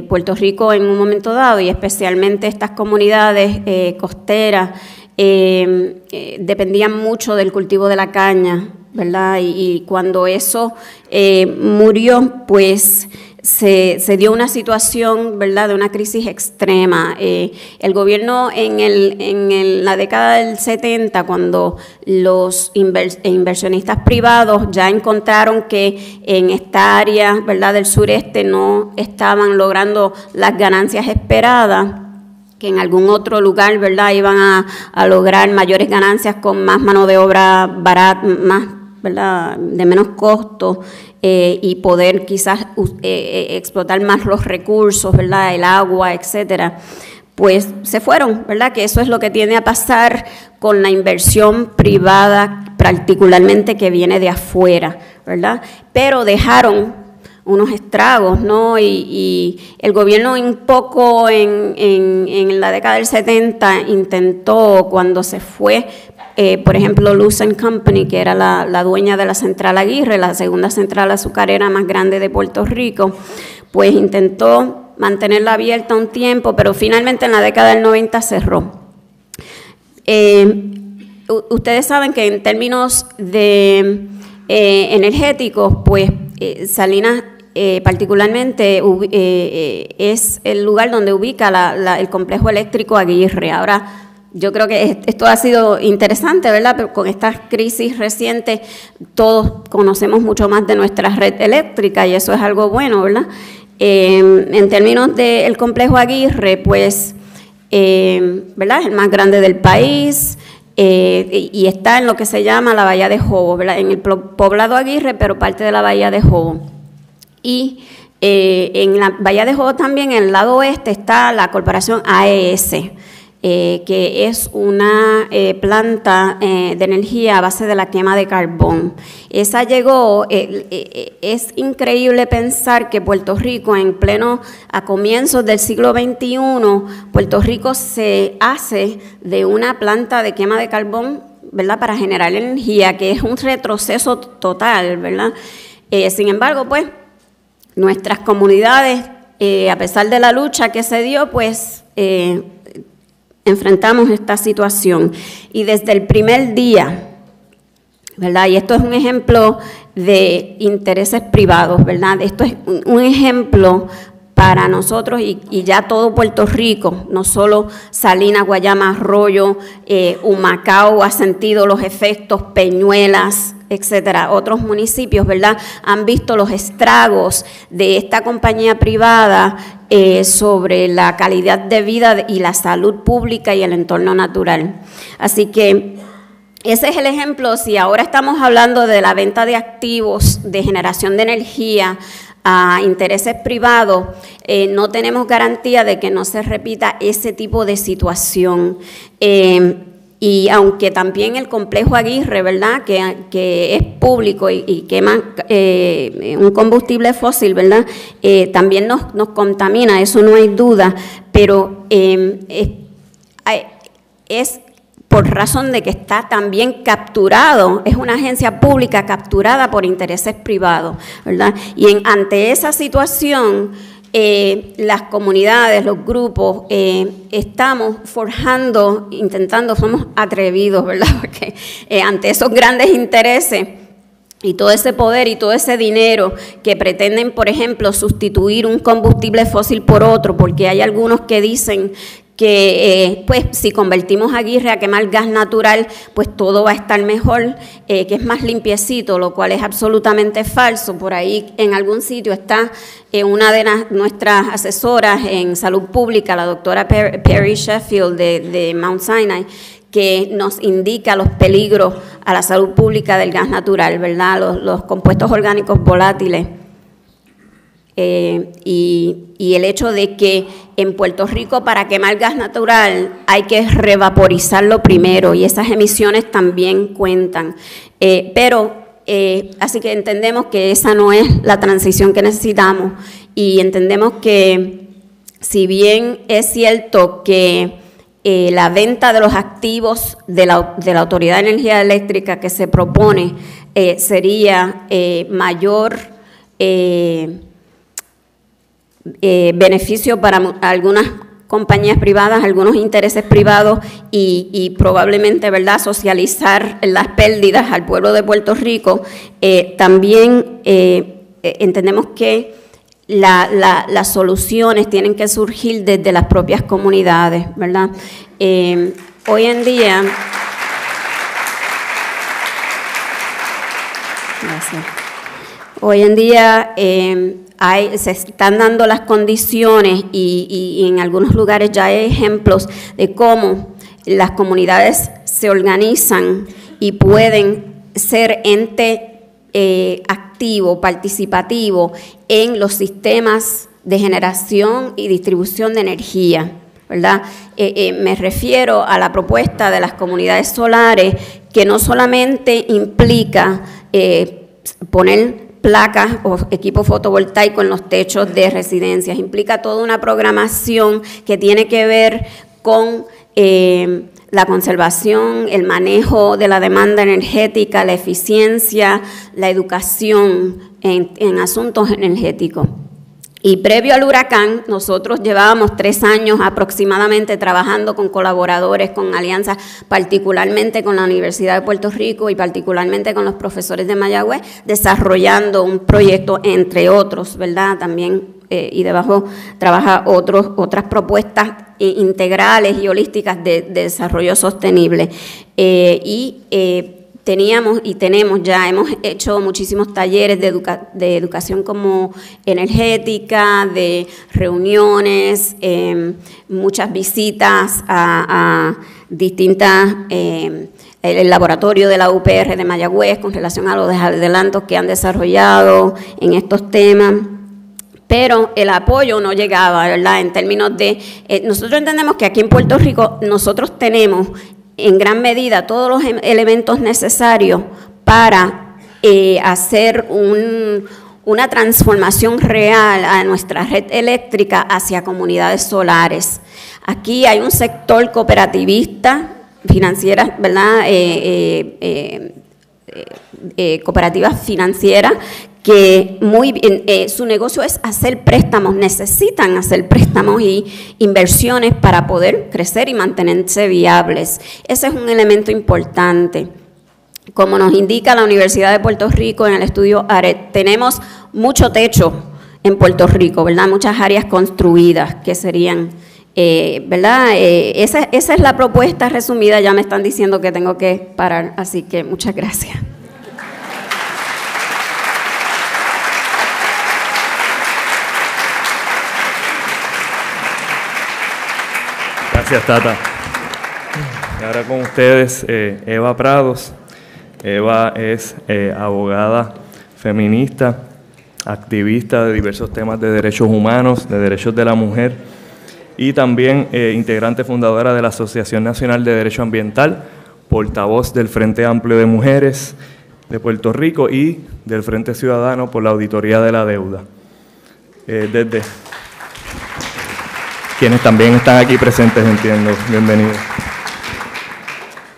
Puerto Rico en un momento dado, y especialmente estas comunidades costeras, dependían mucho del cultivo de la caña, ¿verdad?, y cuando eso murió, pues se dio una situación, ¿verdad?, de una crisis extrema. El gobierno en la década del 70, cuando los inversionistas privados ya encontraron que en esta área, ¿verdad?, del sureste no estaban logrando las ganancias esperadas, que en algún otro lugar, ¿verdad?, iban a lograr mayores ganancias con más mano de obra barata, más, ¿verdad?, de menos costo, y poder quizás explotar más los recursos, ¿verdad?, el agua, etcétera, pues se fueron, ¿verdad?, que eso es lo que tiende a pasar con la inversión privada, particularmente que viene de afuera, ¿verdad?, pero dejaron unos estragos, ¿no? Y el gobierno un poco en la década del 70 intentó, cuando se fue, por ejemplo, Lucent Company, que era la dueña de la Central Aguirre, la segunda central azucarera más grande de Puerto Rico, pues intentó mantenerla abierta un tiempo, pero finalmente en la década del 90 cerró. Ustedes saben que en términos de energéticos, pues Salinas particularmente es el lugar donde ubica el complejo eléctrico Aguirre. Ahora, yo creo que esto ha sido interesante, ¿verdad? Pero con estas crisis recientes todos conocemos mucho más de nuestra red eléctrica y eso es algo bueno, ¿verdad? En términos del complejo Aguirre, pues, ¿verdad?, es el más grande del país y está en lo que se llama la Bahía de Jobos, ¿verdad?, en el poblado Aguirre, pero parte de la Bahía de Jobos. Y En la Bahía de Jobo también, en el lado oeste, está la corporación AES, que es una planta de energía a base de la quema de carbón. Esa llegó, es increíble pensar que Puerto Rico a comienzos del siglo XXI, Puerto Rico se hace de una planta de quema de carbón, ¿verdad?, para generar energía, que es un retroceso total, ¿verdad? Sin embargo, pues, nuestras comunidades, a pesar de la lucha que se dio, pues, enfrentamos esta situación. Y desde el primer día, ¿verdad? Y esto es un ejemplo de intereses privados, ¿verdad? Esto es un ejemplo para nosotros y ya todo Puerto Rico, no solo Salinas, Guayama, Arroyo, Humacao ha sentido los efectos, Peñuelas, etcétera. Otros municipios, ¿verdad?, han visto los estragos de esta compañía privada sobre la calidad de vida y la salud pública y el entorno natural. Así que ese es el ejemplo. Si ahora estamos hablando de la venta de activos de generación de energía a intereses privados, no tenemos garantía de que no se repita ese tipo de situación. Y aunque también el complejo Aguirre, ¿verdad?, que es público y quema un combustible fósil, ¿verdad?, también nos contamina, eso no hay duda, pero es por razón de que está también capturado, es una agencia pública capturada por intereses privados, ¿verdad? Y ante esa situación, las comunidades, los grupos, estamos forjando, somos atrevidos, ¿verdad? Porque ante esos grandes intereses y todo ese poder y todo ese dinero que pretenden, por ejemplo, sustituir un combustible fósil por otro, porque hay algunos que dicen que pues si convertimos a Aguirre a quemar gas natural, pues todo va a estar mejor, que es más limpiecito, lo cual es absolutamente falso. Por ahí en algún sitio está una de nuestras asesoras en salud pública, la doctora Perry Sheffield de Mount Sinai, que nos indica los peligros a la salud pública del gas natural, ¿verdad? Los compuestos orgánicos volátiles. Y el hecho de que en Puerto Rico para quemar gas natural hay que revaporizarlo primero y esas emisiones también cuentan. Así que entendemos que esa no es la transición que necesitamos y entendemos que si bien es cierto que la venta de los activos de la Autoridad de Energía Eléctrica que se propone sería mayor beneficio para algunas compañías privadas, algunos intereses privados y probablemente, ¿verdad?, socializar las pérdidas al pueblo de Puerto Rico, también entendemos que las soluciones tienen que surgir desde las propias comunidades, ¿verdad? Hoy en día... Gracias. Hoy en día se están dando las condiciones y en algunos lugares ya hay ejemplos de cómo las comunidades se organizan y pueden ser ente activo, participativo en los sistemas de generación y distribución de energía, ¿verdad? Me refiero a la propuesta de las comunidades solares que no solamente implica poner placas o equipo fotovoltaico en los techos de residencias, implica toda una programación que tiene que ver con la conservación, el manejo de la demanda energética, la eficiencia, la educación en asuntos energéticos. Y previo al huracán, nosotros llevábamos 3 años aproximadamente trabajando con colaboradores, con alianzas, particularmente con la Universidad de Puerto Rico y particularmente con los profesores de Mayagüez, desarrollando un proyecto, entre otros, ¿verdad? También, y debajo trabaja otras propuestas integrales y holísticas de desarrollo sostenible. Teníamos y tenemos ya, hemos hecho muchísimos talleres de educación como energética, de reuniones, muchas visitas a distintas, el laboratorio de la UPR de Mayagüez con relación a los adelantos que han desarrollado en estos temas. pero el apoyo no llegaba, ¿verdad? En términos de, nosotros entendemos que aquí en Puerto Rico nosotros tenemos en gran medida todos los elementos necesarios para hacer una transformación real a nuestra red eléctrica hacia comunidades solares. Aquí hay un sector cooperativista, financiera, ¿verdad? Cooperativas financieras que su negocio es hacer préstamos, necesitan hacer préstamos y inversiones para poder crecer y mantenerse viables. Ese es un elemento importante. Como nos indica la Universidad de Puerto Rico en el estudio ARET, tenemos mucho techo en Puerto Rico, ¿verdad? Muchas áreas construidas que serían, ¿verdad? Esa es la propuesta resumida, ya me están diciendo que tengo que parar, así que muchas gracias. Gracias, Tata. Y ahora con ustedes, Eva Prados. Eva es abogada feminista, activista de diversos temas de derechos humanos, de derechos de la mujer y también integrante fundadora de la Asociación Nacional de Derecho Ambiental, portavoz del Frente Amplio de Mujeres de Puerto Rico y del Frente Ciudadano por la Auditoría de la Deuda. Desde quienes también están aquí presentes, entiendo. Bienvenidos.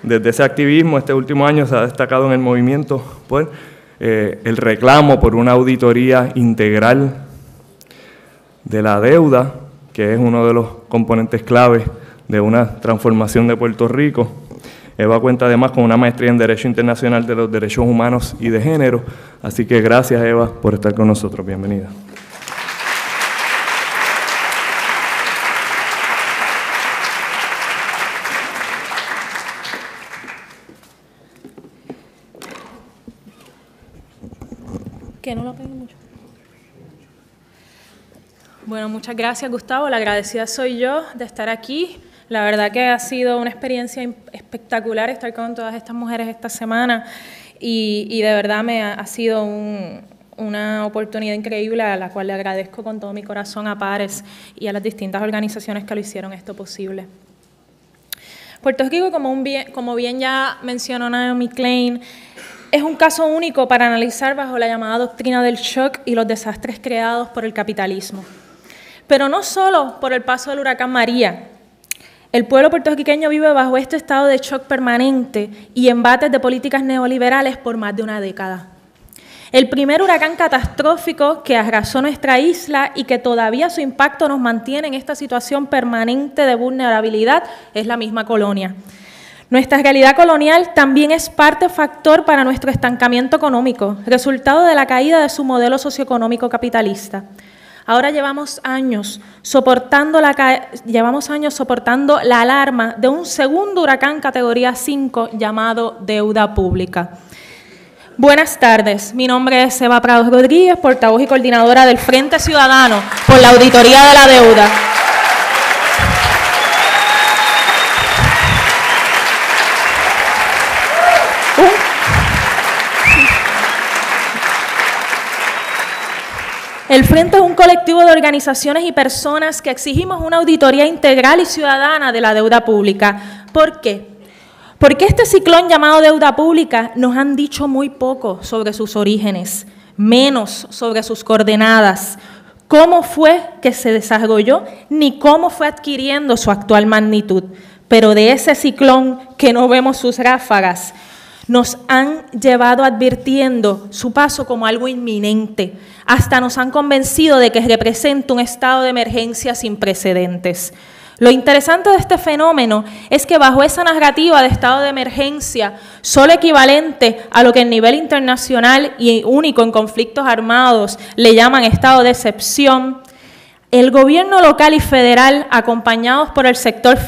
Desde ese activismo, este último año se ha destacado en el movimiento por el reclamo por una auditoría integral de la deuda, que es uno de los componentes clave de una transformación de Puerto Rico. Eva cuenta además con una maestría en Derecho Internacional de los Derechos Humanos y de Género, así que gracias, Eva, por estar con nosotros. Bienvenida. Que no lo peguen mucho. Bueno, muchas gracias, Gustavo. La agradecida soy yo de estar aquí. La verdad que ha sido una experiencia espectacular estar con todas estas mujeres esta semana y de verdad ha sido una oportunidad increíble a la cual le agradezco con todo mi corazón a Pares y a las distintas organizaciones que lo hicieron esto posible. Puerto Rico, como bien ya mencionó Naomi Klein, es un caso único para analizar bajo la llamada doctrina del shock y los desastres creados por el capitalismo. Pero no solo por el paso del huracán María. El pueblo puertorriqueño vive bajo este estado de shock permanente y embates de políticas neoliberales por más de una década. El primer huracán catastrófico que arrasó nuestra isla y que todavía su impacto nos mantiene en esta situación permanente de vulnerabilidad es la misma colonia. Nuestra realidad colonial también es factor para nuestro estancamiento económico, resultado de la caída de su modelo socioeconómico capitalista. Ahora llevamos años soportando la alarma de un segundo huracán categoría 5 llamado deuda pública. Buenas tardes, mi nombre es Eva Prados Rodríguez, portavoz y coordinadora del Frente Ciudadano por la Auditoría de la Deuda. El Frente es un colectivo de organizaciones y personas que exigimos una auditoría integral y ciudadana de la deuda pública. ¿Por qué? Porque este ciclón llamado deuda pública nos han dicho muy poco sobre sus orígenes, menos sobre sus coordenadas, cómo fue que se desarrolló, ni cómo fue adquiriendo su actual magnitud. Pero de ese ciclón que no vemos sus ráfagas, nos han llevado advirtiendo su paso como algo inminente. Hasta nos han convencido de que representa un estado de emergencia sin precedentes. Lo interesante de este fenómeno es que bajo esa narrativa de estado de emergencia, solo equivalente a lo que a nivel internacional y único en conflictos armados le llaman estado de excepción, el gobierno local y federal, acompañados por un sector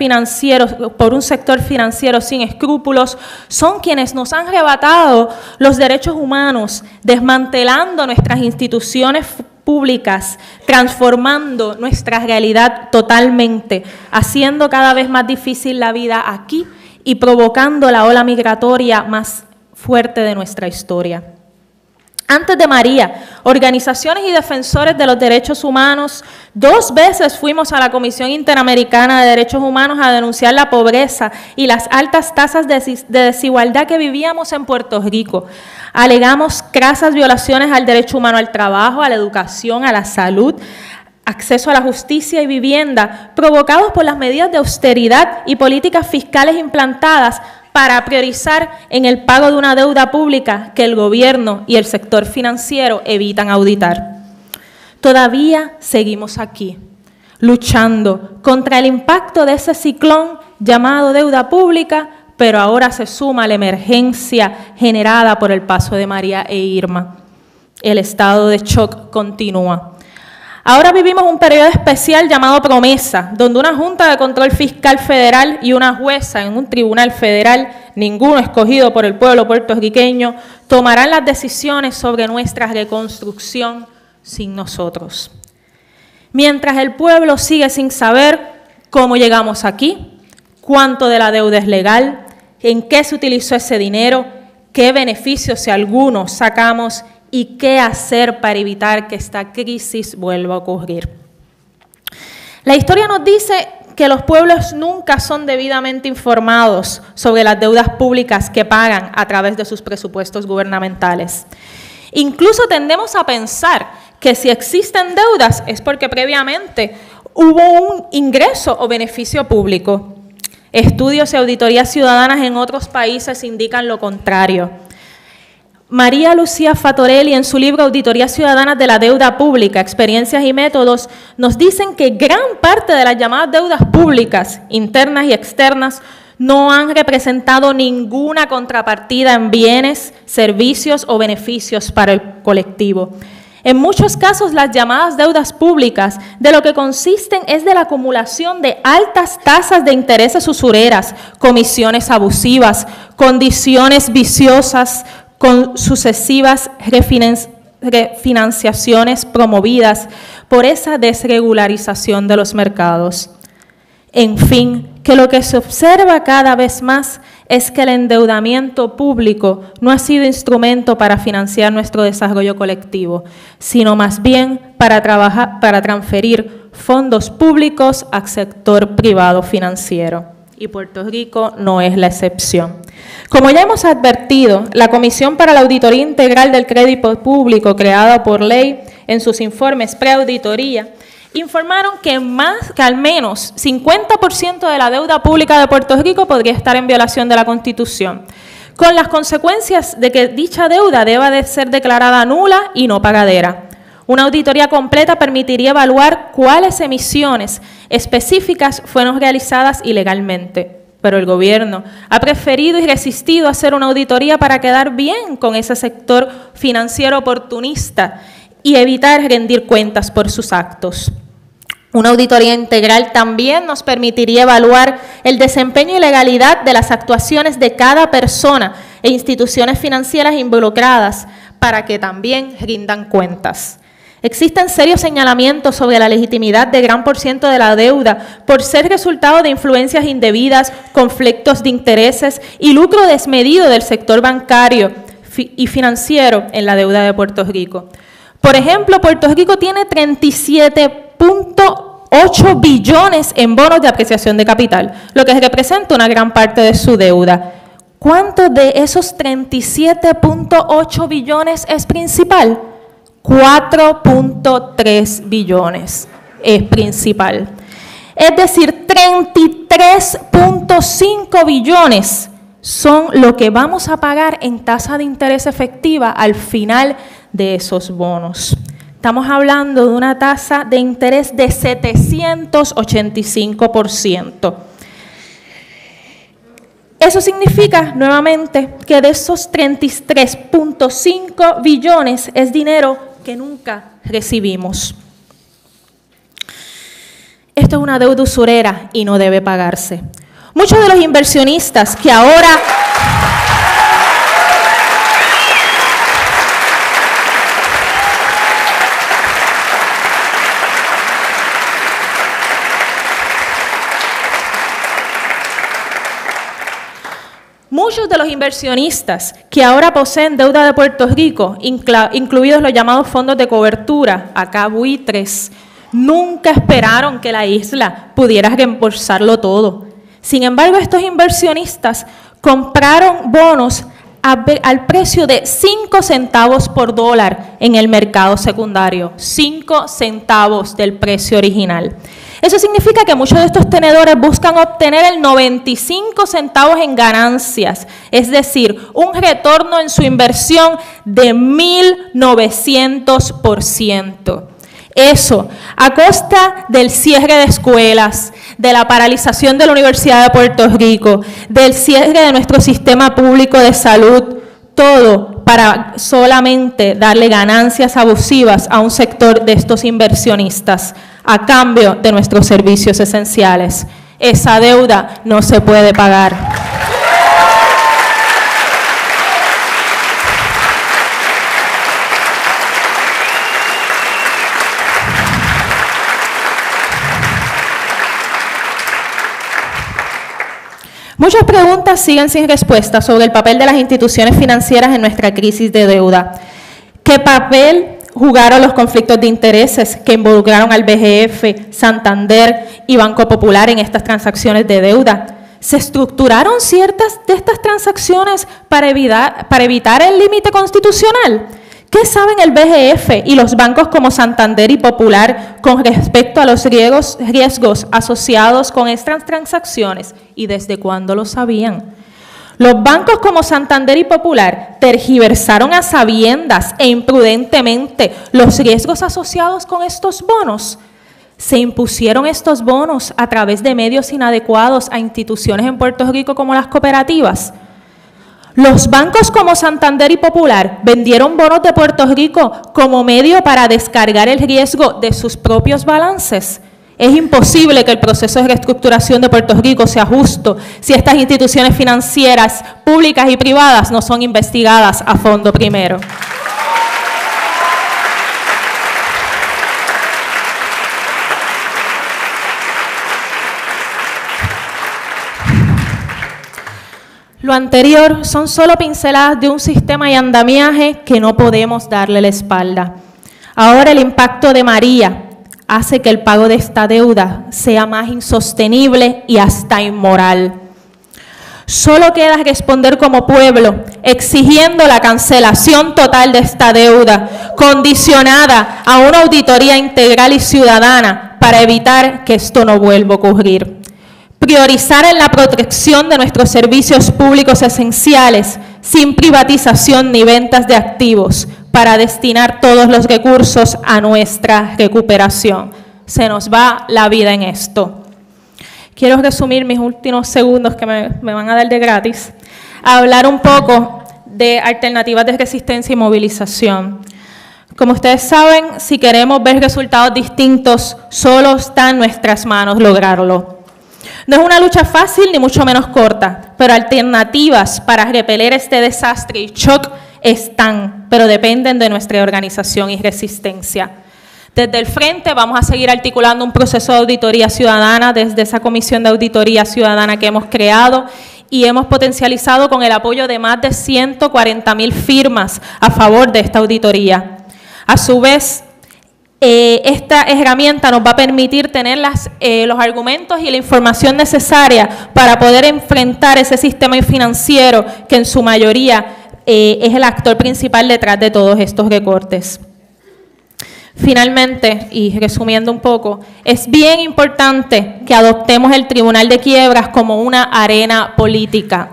financiero sin escrúpulos, son quienes nos han arrebatado los derechos humanos, desmantelando nuestras instituciones públicas, transformando nuestra realidad totalmente, haciendo cada vez más difícil la vida aquí y provocando la ola migratoria más fuerte de nuestra historia. Antes de María, organizaciones y defensores de los derechos humanos, 2 veces fuimos a la Comisión Interamericana de Derechos Humanos a denunciar la pobreza y las altas tasas de desigualdad que vivíamos en Puerto Rico. Alegamos crasas violaciones al derecho humano al trabajo, a la educación, a la salud, acceso a la justicia y vivienda, provocados por las medidas de austeridad y políticas fiscales implantadas para priorizar en el pago de una deuda pública que el gobierno y el sector financiero evitan auditar. Todavía seguimos aquí, luchando contra el impacto de ese ciclón llamado deuda pública, pero ahora se suma la emergencia generada por el paso de María e Irma. El estado de shock continúa. Ahora vivimos un periodo especial llamado promesa, donde una Junta de Control Fiscal Federal y una jueza en un tribunal federal, ninguno escogido por el pueblo puertorriqueño, tomarán las decisiones sobre nuestra reconstrucción sin nosotros. Mientras el pueblo sigue sin saber cómo llegamos aquí, cuánto de la deuda es legal, en qué se utilizó ese dinero, qué beneficios, si alguno, sacamos y qué hacer para evitar que esta crisis vuelva a ocurrir. La historia nos dice que los pueblos nunca son debidamente informados sobre las deudas públicas que pagan a través de sus presupuestos gubernamentales. Incluso tendemos a pensar que si existen deudas es porque previamente hubo un ingreso o beneficio público. Estudios y auditorías ciudadanas en otros países indican lo contrario. María Lucía Fatorelli, en su libro Auditorías Ciudadanas de la Deuda Pública, Experiencias y Métodos, nos dicen que gran parte de las llamadas deudas públicas, internas y externas, no han representado ninguna contrapartida en bienes, servicios o beneficios para el colectivo. En muchos casos, las llamadas deudas públicas de lo que consisten es de la acumulación de altas tasas de intereses usureras, comisiones abusivas, condiciones viciosas, con sucesivas refinanciaciones promovidas por esa desregularización de los mercados. En fin, que lo que se observa cada vez más es que el endeudamiento público no ha sido instrumento para financiar nuestro desarrollo colectivo, sino más bien para transferir fondos públicos al sector privado financiero. Y Puerto Rico no es la excepción. Como ya hemos advertido, la Comisión para la Auditoría Integral del Crédito Público, creada por ley en sus informes preauditoría, informaron que al menos 50% de la deuda pública de Puerto Rico podría estar en violación de la Constitución, con las consecuencias de que dicha deuda deba de ser declarada nula y no pagadera. Una auditoría completa permitiría evaluar cuáles emisiones específicas fueron realizadas ilegalmente, pero el gobierno ha preferido y resistido hacer una auditoría para quedar bien con ese sector financiero oportunista y evitar rendir cuentas por sus actos. Una auditoría integral también nos permitiría evaluar el desempeño y legalidad de las actuaciones de cada persona e instituciones financieras involucradas para que también rindan cuentas. Existen serios señalamientos sobre la legitimidad de gran por ciento de la deuda por ser resultado de influencias indebidas, conflictos de intereses y lucro desmedido del sector bancario y financiero en la deuda de Puerto Rico. Por ejemplo, Puerto Rico tiene 37.8 billones en bonos de apreciación de capital, lo que representa una gran parte de su deuda. ¿Cuánto de esos 37.8 billones es principal? 4.3 billones es principal. Es decir, 33.5 billones son lo que vamos a pagar en tasa de interés efectiva al final de esos bonos. Estamos hablando de una tasa de interés de 785%. Eso significa, nuevamente, que de esos 33.5 billones es dinero que nunca recibimos. Esto es una deuda usurera y no debe pagarse. Muchos de los inversionistas que ahora... Muchos de los inversionistas que ahora poseen deuda de Puerto Rico, incluidos los llamados fondos de cobertura, acá buitres, nunca esperaron que la isla pudiera reembolsarlo todo. Sin embargo, estos inversionistas compraron bonos al precio de 5 centavos por dólar en el mercado secundario, 5 centavos del precio original. Eso significa que muchos de estos tenedores buscan obtener el 95 centavos en ganancias, es decir, un retorno en su inversión de 1900%. Eso, a costa del cierre de escuelas, de la paralización de la Universidad de Puerto Rico, del cierre de nuestro sistema público de salud, todo para solamente darle ganancias abusivas a un sector de estos inversionistas a cambio de nuestros servicios esenciales. Esa deuda no se puede pagar. Muchas preguntas siguen sin respuesta sobre el papel de las instituciones financieras en nuestra crisis de deuda. ¿Qué papel jugaron los conflictos de intereses que involucraron al BGF, Santander y Banco Popular en estas transacciones de deuda? ¿Se estructuraron ciertas de estas transacciones para evitar el límite constitucional? ¿Qué saben el BGF y los bancos como Santander y Popular con respecto a los riesgos asociados con estas transacciones y desde cuándo lo sabían? Los bancos como Santander y Popular tergiversaron a sabiendas e imprudentemente los riesgos asociados con estos bonos. Se impusieron estos bonos a través de medios inadecuados a instituciones en Puerto Rico como las cooperativas. Los bancos como Santander y Popular vendieron bonos de Puerto Rico como medio para descargar el riesgo de sus propios balances. Es imposible que el proceso de reestructuración de Puerto Rico sea justo si estas instituciones financieras públicas y privadas no son investigadas a fondo primero. Lo anterior son solo pinceladas de un sistema y andamiaje que no podemos darle la espalda. Ahora el impacto de María hace que el pago de esta deuda sea más insostenible y hasta inmoral. Solo queda responder como pueblo, exigiendo la cancelación total de esta deuda, condicionada a una auditoría integral y ciudadana para evitar que esto no vuelva a ocurrir. Priorizar en la protección de nuestros servicios públicos esenciales, sin privatización ni ventas de activos, para destinar todos los recursos a nuestra recuperación. Se nos va la vida en esto. Quiero resumir mis últimos segundos que me van a dar de gratis, a hablar un poco de alternativas de resistencia y movilización. Como ustedes saben, si queremos ver resultados distintos, solo está en nuestras manos lograrlo. No es una lucha fácil ni mucho menos corta, pero alternativas para repeler este desastre y shock están, pero dependen de nuestra organización y resistencia. Desde el Frente vamos a seguir articulando un proceso de auditoría ciudadana desde esa comisión de auditoría ciudadana que hemos creado y hemos potencializado con el apoyo de más de 140,000 firmas a favor de esta auditoría. A su vez, esta herramienta nos va a permitir tener los argumentos y la información necesaria para poder enfrentar ese sistema financiero que en su mayoría es el actor principal detrás de todos estos recortes. Finalmente, y resumiendo un poco, es bien importante que adoptemos el Tribunal de Quiebras como una arena política.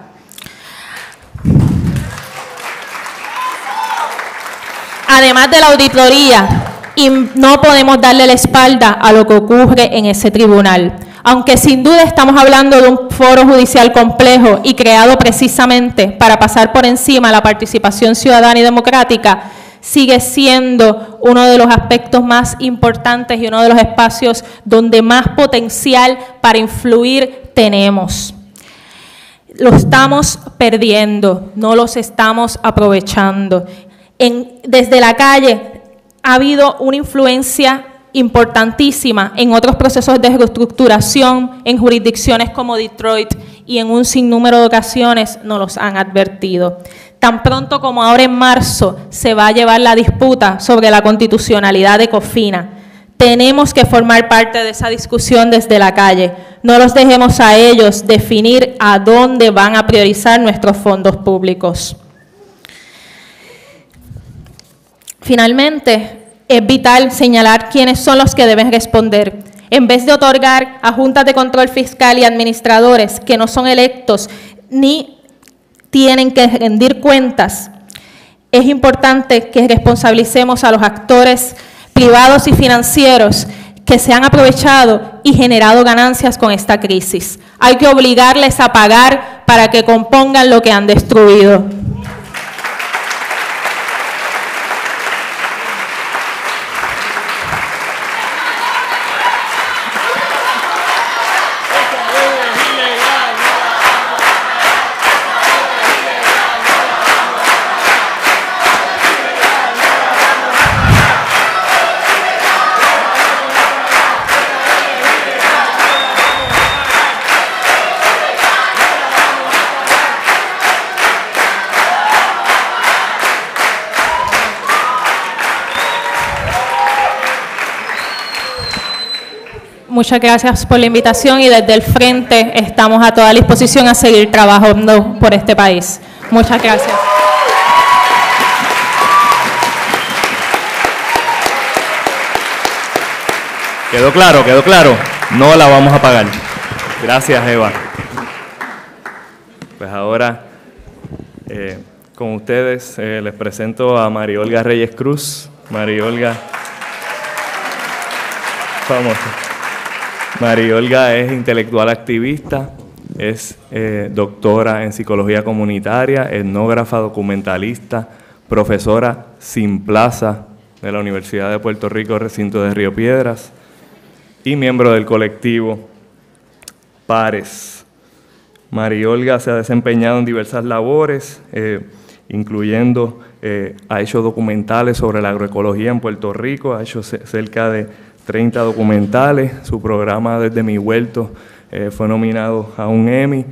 Además de la auditoría, y no podemos darle la espalda a lo que ocurre en ese tribunal. Aunque sin duda estamos hablando de un foro judicial complejo y creado precisamente para pasar por encima la participación ciudadana y democrática, sigue siendo uno de los aspectos más importantes y uno de los espacios donde más potencial para influir tenemos. Lo estamos perdiendo, no los estamos aprovechando. Desde la calle ha habido una influencia importantísima en otros procesos de reestructuración en jurisdicciones como Detroit y en un sinnúmero de ocasiones nos los han advertido. Tan pronto como ahora en marzo se va a llevar la disputa sobre la constitucionalidad de Cofina. Tenemos que formar parte de esa discusión desde la calle. No los dejemos a ellos definir a dónde van a priorizar nuestros fondos públicos. Finalmente, es vital señalar quiénes son los que deben responder. En vez de otorgar a juntas de control fiscal y administradores que no son electos ni tienen que rendir cuentas, es importante que responsabilicemos a los actores privados y financieros que se han aprovechado y generado ganancias con esta crisis. Hay que obligarles a pagar para que compongan lo que han destruido. Muchas gracias por la invitación y desde el frente estamos a toda disposición a seguir trabajando por este país. Muchas gracias. ¿Quedó claro? ¿Quedó claro? No la vamos a pagar. Gracias, Eva. Pues ahora, con ustedes, les presento a María Olga Reyes Cruz. María Olga. Vamos. María Olga es intelectual activista, es doctora en psicología comunitaria, etnógrafa, documentalista, profesora sin plaza de la Universidad de Puerto Rico, recinto de Río Piedras, y miembro del colectivo Pares. María Olga se ha desempeñado en diversas labores, incluyendo, ha hecho documentales sobre la agroecología en Puerto Rico, ha hecho cerca de 30 documentales. Su programa Desde mi huerto fue nominado a un Emmy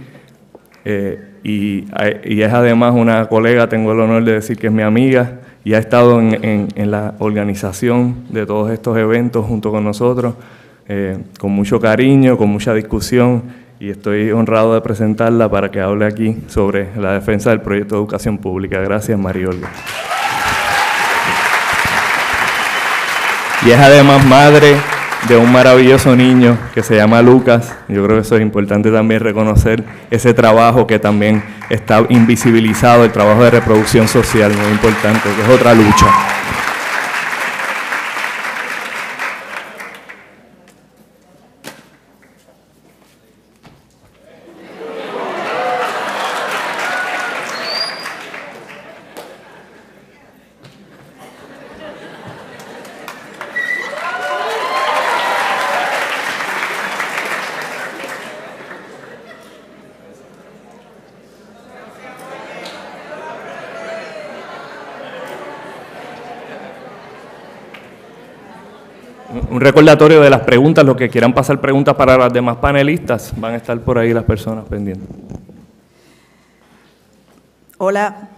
y es además una colega, tengo el honor de decir que es mi amiga, y ha estado en la organización de todos estos eventos junto con nosotros, con mucho cariño, con mucha discusión, y estoy honrado de presentarla para que hable aquí sobre la defensa del proyecto de educación pública. Gracias, María Olga. Y es además madre de un maravilloso niño que se llama Lucas. Yo creo que eso es importante también reconocer ese trabajo que también está invisibilizado, el trabajo de reproducción social, muy importante, que es otra lucha. Un recordatorio de las preguntas, los que quieran pasar preguntas para las demás panelistas, van a estar por ahí las personas pendientes. Hola,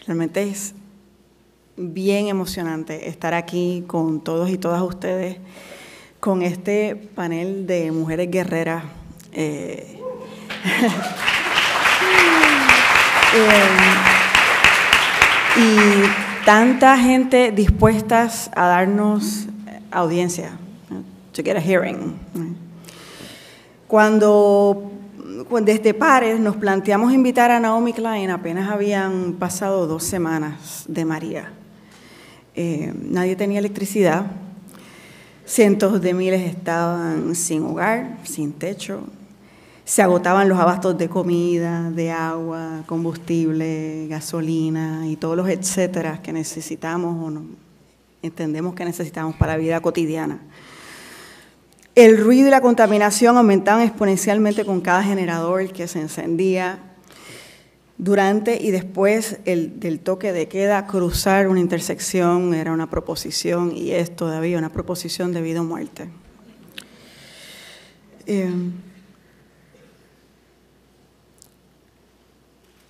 realmente es bien emocionante estar aquí con todos y todas ustedes, con este panel de mujeres guerreras. Y tanta gente dispuestas a darnos audiencia, to get a hearing. Cuando desde Pares nos planteamos invitar a Naomi Klein, apenas habían pasado 2 semanas de María. Nadie tenía electricidad, cientos de miles estaban sin hogar, sin techo, se agotaban los abastos de comida, de agua, combustible, gasolina y todos los etcétera que necesitamos o no, entendemos que necesitamos para la vida cotidiana. El ruido y la contaminación aumentaban exponencialmente con cada generador que se encendía. Durante y después del toque de queda, cruzar una intersección era una proposición y es todavía una proposición de vida o muerte.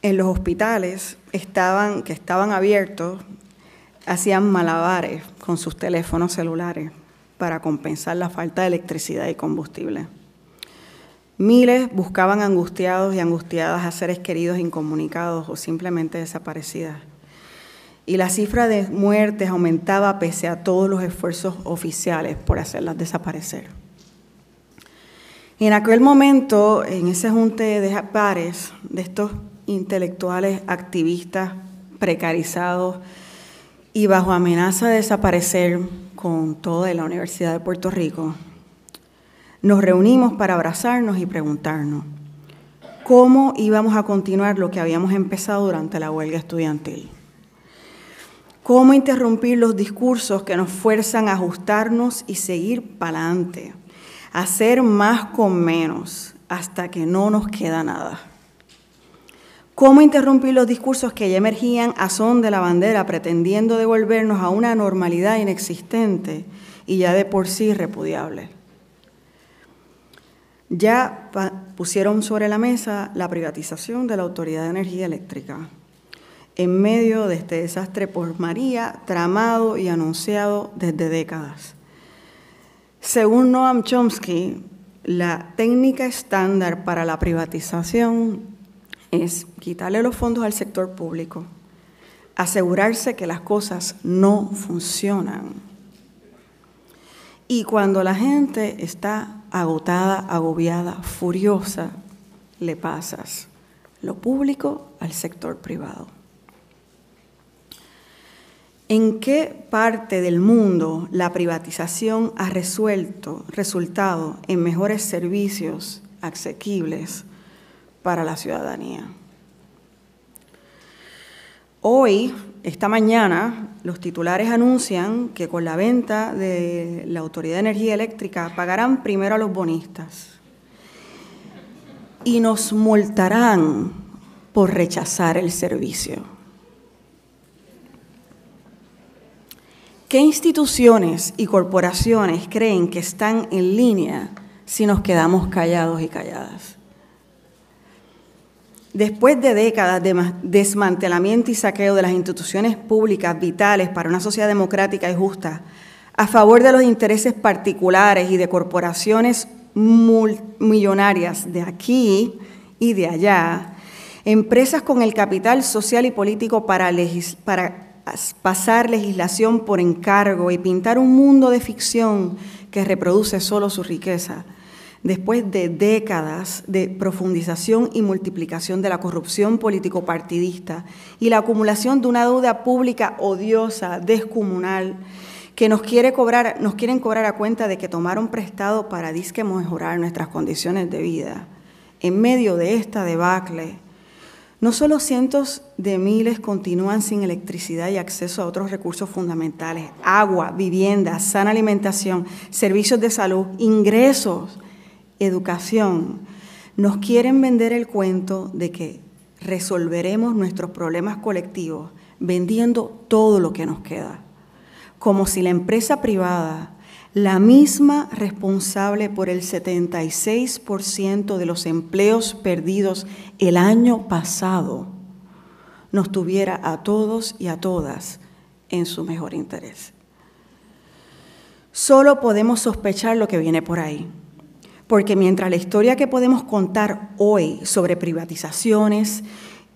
en los hospitales que estaban abiertos, hacían malabares con sus teléfonos celulares para compensar la falta de electricidad y combustible. Miles buscaban angustiados y angustiadas a seres queridos incomunicados o simplemente desaparecidas. Y la cifra de muertes aumentaba pese a todos los esfuerzos oficiales por hacerlas desaparecer. En aquel momento, en ese junte de pares, de estos intelectuales activistas precarizados y bajo amenaza de desaparecer con toda la Universidad de Puerto Rico, nos reunimos para abrazarnos y preguntarnos cómo íbamos a continuar lo que habíamos empezado durante la huelga estudiantil. Cómo interrumpir los discursos que nos fuerzan a ajustarnos y seguir para adelante, hacer más con menos hasta que no nos queda nada. Cómo interrumpir los discursos que ya emergían a son de la bandera pretendiendo devolvernos a una normalidad inexistente y ya de por sí repudiable. Ya pusieron sobre la mesa la privatización de la Autoridad de Energía Eléctrica, en medio de este desastre por María, tramado y anunciado desde décadas. Según Noam Chomsky, la técnica estándar para la privatización es quitarle los fondos al sector público, asegurarse que las cosas no funcionan. Y cuando la gente está agotada, agobiada, furiosa, le pasas lo público al sector privado. ¿En qué parte del mundo la privatización ha resultado en mejores servicios asequibles para la ciudadanía? Hoy, esta mañana, los titulares anuncian que con la venta de la Autoridad de Energía Eléctrica pagarán primero a los bonistas y nos multarán por rechazar el servicio. ¿Qué instituciones y corporaciones creen que están en línea si nos quedamos callados y calladas? Después de décadas de desmantelamiento y saqueo de las instituciones públicas vitales para una sociedad democrática y justa, a favor de los intereses particulares y de corporaciones millonarias de aquí y de allá, empresas con el capital social y político para pasar legislación por encargo y pintar un mundo de ficción que reproduce solo su riqueza, después de décadas de profundización y multiplicación de la corrupción político-partidista y la acumulación de una deuda pública odiosa, descomunal, que nos quieren cobrar a cuenta de que tomaron prestado para disque mejorar nuestras condiciones de vida. En medio de esta debacle, no solo cientos de miles continúan sin electricidad y acceso a otros recursos fundamentales, agua, vivienda, sana alimentación, servicios de salud, ingresos, educación, nos quieren vender el cuento de que resolveremos nuestros problemas colectivos vendiendo todo lo que nos queda, como si la empresa privada, la misma responsable por el 76% de los empleos perdidos el año pasado, nos tuviera a todos y a todas en su mejor interés. Solo podemos sospechar lo que viene por ahí, porque mientras la historia que podemos contar hoy sobre privatizaciones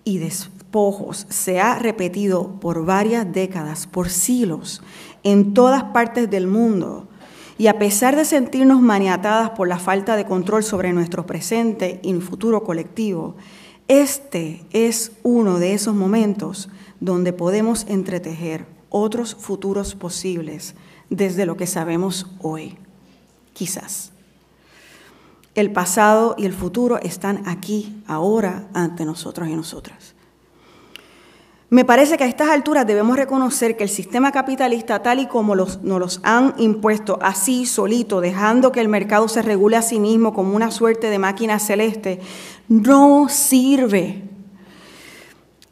y despojos se ha repetido por varias décadas, por siglos, en todas partes del mundo, y a pesar de sentirnos maniatadas por la falta de control sobre nuestro presente y futuro colectivo, este es uno de esos momentos donde podemos entretejer otros futuros posibles desde lo que sabemos hoy, quizás. El pasado y el futuro están aquí, ahora, ante nosotros y nosotras. Me parece que a estas alturas debemos reconocer que el sistema capitalista, tal y como nos los han impuesto así, solito, dejando que el mercado se regule a sí mismo como una suerte de máquina celeste, no sirve.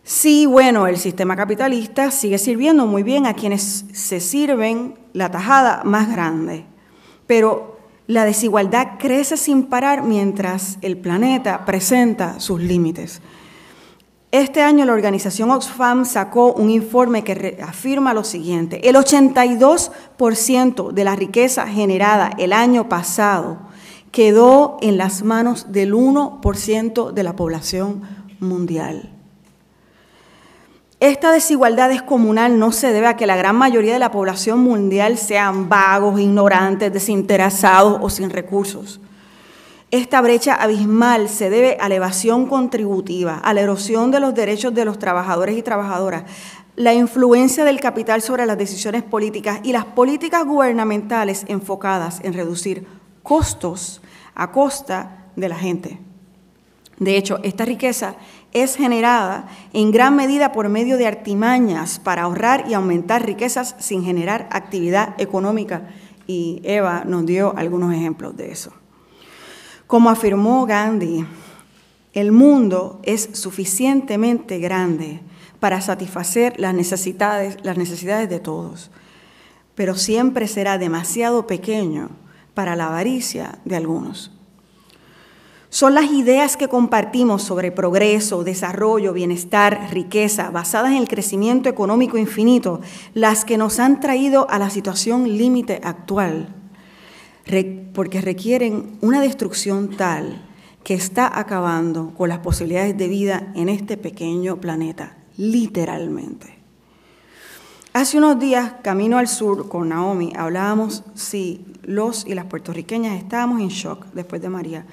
Sí, bueno, el sistema capitalista sigue sirviendo muy bien a quienes se sirven la tajada más grande, pero la desigualdad crece sin parar mientras el planeta presenta sus límites. Este año la organización Oxfam sacó un informe que afirma lo siguiente: el 82% de la riqueza generada el año pasado quedó en las manos del 1% de la población mundial. Esta desigualdad descomunal no se debe a que la gran mayoría de la población mundial sean vagos, ignorantes, desinteresados o sin recursos. Esta brecha abismal se debe a la evasión contributiva, a la erosión de los derechos de los trabajadores y trabajadoras, la influencia del capital sobre las decisiones políticas y las políticas gubernamentales enfocadas en reducir costos a costa de la gente. De hecho, esta riqueza es generada en gran medida por medio de artimañas para ahorrar y aumentar riquezas sin generar actividad económica, y Eva nos dio algunos ejemplos de eso. Como afirmó Gandhi, el mundo es suficientemente grande para satisfacer las necesidades de todos, pero siempre será demasiado pequeño para la avaricia de algunos. Son las ideas que compartimos sobre progreso, desarrollo, bienestar, riqueza, basadas en el crecimiento económico infinito, las que nos han traído a la situación límite actual, porque requieren una destrucción tal que está acabando con las posibilidades de vida en este pequeño planeta, literalmente. Hace unos días, camino al sur con Naomi, hablábamos si los y las puertorriqueñas estábamos en shock después de María,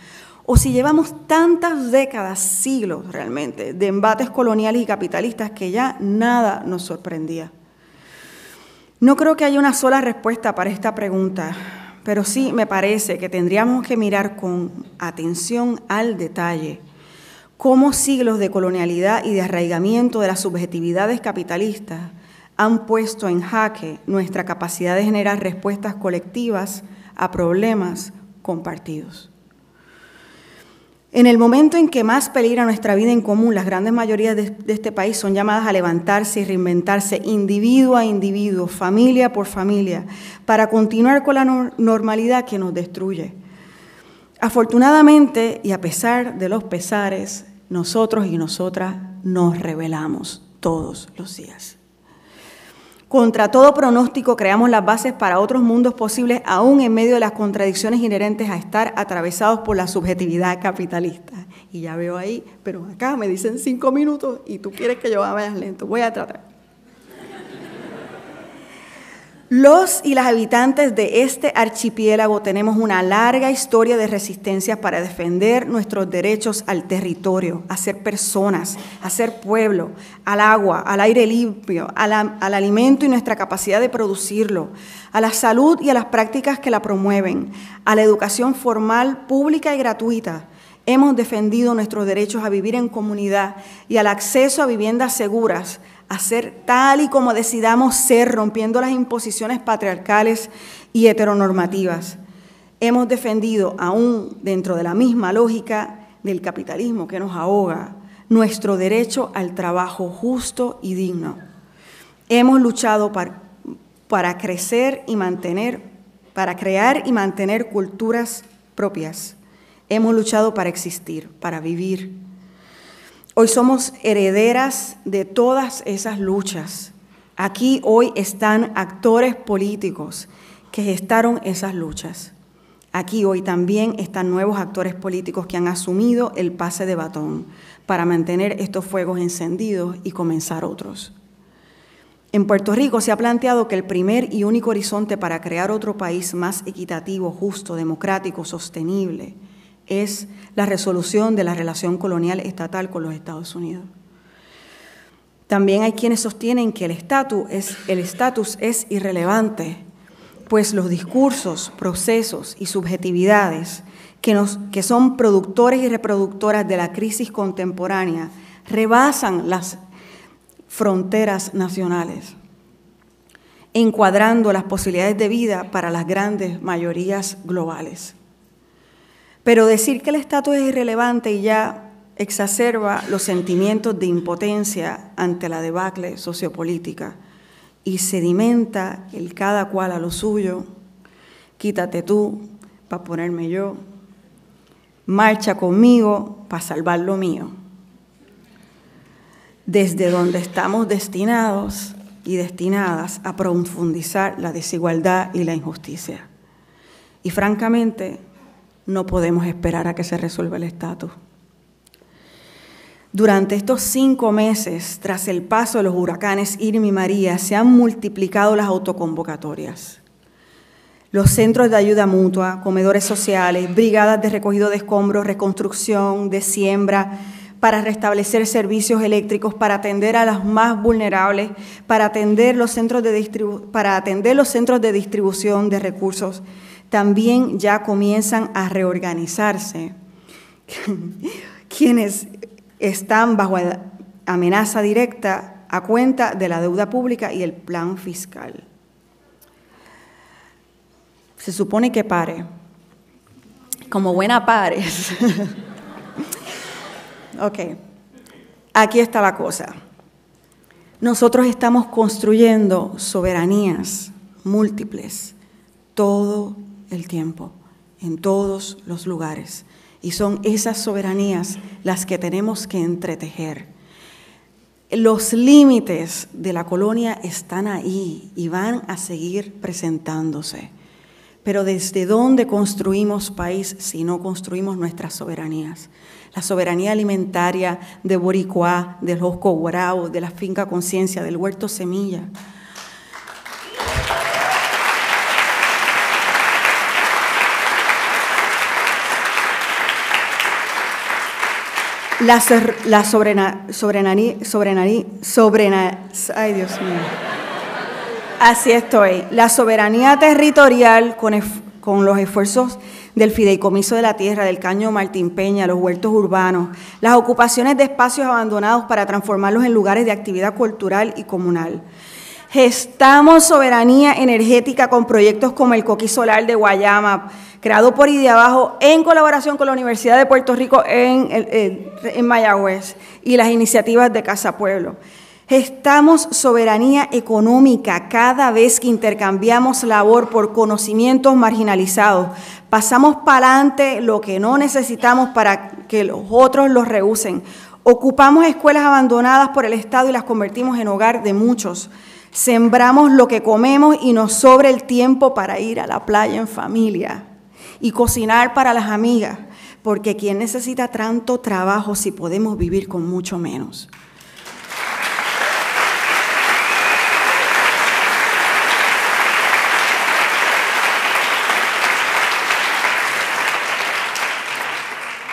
o si llevamos tantas décadas, siglos realmente, de embates coloniales y capitalistas que ya nada nos sorprendía. No creo que haya una sola respuesta para esta pregunta, pero sí me parece que tendríamos que mirar con atención al detalle cómo siglos de colonialidad y de arraigamiento de las subjetividades capitalistas han puesto en jaque nuestra capacidad de generar respuestas colectivas a problemas compartidos. En el momento en que más peligra nuestra vida en común, las grandes mayorías de este país son llamadas a levantarse y reinventarse individuo a individuo, familia por familia, para continuar con la normalidad que nos destruye. Afortunadamente, y a pesar de los pesares, nosotros y nosotras nos rebelamos todos los días. Contra todo pronóstico, creamos las bases para otros mundos posibles, aún en medio de las contradicciones inherentes a estar atravesados por la subjetividad capitalista. Y ya veo ahí, pero acá me dicen 5 minutos y tú quieres que yo vaya lento. Voy a tratar. Los y las habitantes de este archipiélago tenemos una larga historia de resistencia para defender nuestros derechos al territorio, a ser personas, a ser pueblo, al agua, al aire limpio, al alimento y nuestra capacidad de producirlo, a la salud y a las prácticas que la promueven, a la educación formal, pública y gratuita. Hemos defendido nuestros derechos a vivir en comunidad y al acceso a viviendas seguras, a ser tal y como decidamos ser, rompiendo las imposiciones patriarcales y heteronormativas. Hemos defendido, aún dentro de la misma lógica del capitalismo que nos ahoga, nuestro derecho al trabajo justo y digno. Hemos luchado para crear y mantener culturas propias. Hemos luchado para existir, para vivir. Hoy somos herederas de todas esas luchas. Aquí hoy están actores políticos que gestaron esas luchas. Aquí hoy también están nuevos actores políticos que han asumido el pase de batón para mantener estos fuegos encendidos y comenzar otros. En Puerto Rico se ha planteado que el primer y único horizonte para crear otro país más equitativo, justo, democrático, sostenible, es la resolución de la relación colonial estatal con los Estados Unidos. También hay quienes sostienen que el estatus es irrelevante, pues los discursos, procesos y subjetividades que son productores y reproductoras de la crisis contemporánea rebasan las fronteras nacionales, encuadrando las posibilidades de vida para las grandes mayorías globales. Pero decir que el estatus es irrelevante y ya exacerba los sentimientos de impotencia ante la debacle sociopolítica y sedimenta el cada cual a lo suyo, quítate tú para ponerme yo, marcha conmigo para salvar lo mío. desde donde estamos destinados y destinadas a profundizar la desigualdad y la injusticia. Y francamente, no podemos esperar a que se resuelva el estatus. Durante estos 5 meses, tras el paso de los huracanes Irma y María, se han multiplicado las autoconvocatorias. Los centros de ayuda mutua, comedores sociales, brigadas de recogido de escombros, reconstrucción, de siembra, para restablecer servicios eléctricos, para atender a los más vulnerables, para atender los centros de distribución de recursos, también ya comienzan a reorganizarse. Quienes están bajo amenaza directa a cuenta de la deuda pública y el plan fiscal. Se supone que pare. Como buena pares. Ok, aquí está la cosa. Nosotros estamos construyendo soberanías múltiples todo el tiempo, en todos los lugares. Y son esas soberanías las que tenemos que entretejer. Los límites de la colonia están ahí y van a seguir presentándose. Pero ¿desde dónde construimos país si no construimos nuestras soberanías? La soberanía alimentaria de Boricuá, del Josco Guarao, de la Finca Conciencia, del Huerto Semilla. Ay, Dios mío. Así estoy. La soberanía territorial con los esfuerzos del fideicomiso de la tierra, del Caño Martín Peña, los huertos urbanos, las ocupaciones de espacios abandonados para transformarlos en lugares de actividad cultural y comunal. Gestamos soberanía energética con proyectos como el Coquí Solar de Guayama, creado por Ideabajo en colaboración con la Universidad de Puerto Rico en Mayagüez y las iniciativas de Casa Pueblo. Gestamos soberanía económica cada vez que intercambiamos labor por conocimientos marginalizados. Pasamos para adelante lo que no necesitamos para que los otros los rehúsen. Ocupamos escuelas abandonadas por el Estado y las convertimos en hogar de muchos. Sembramos lo que comemos y nos sobra el tiempo para ir a la playa en familia y cocinar para las amigas, porque ¿quién necesita tanto trabajo si podemos vivir con mucho menos?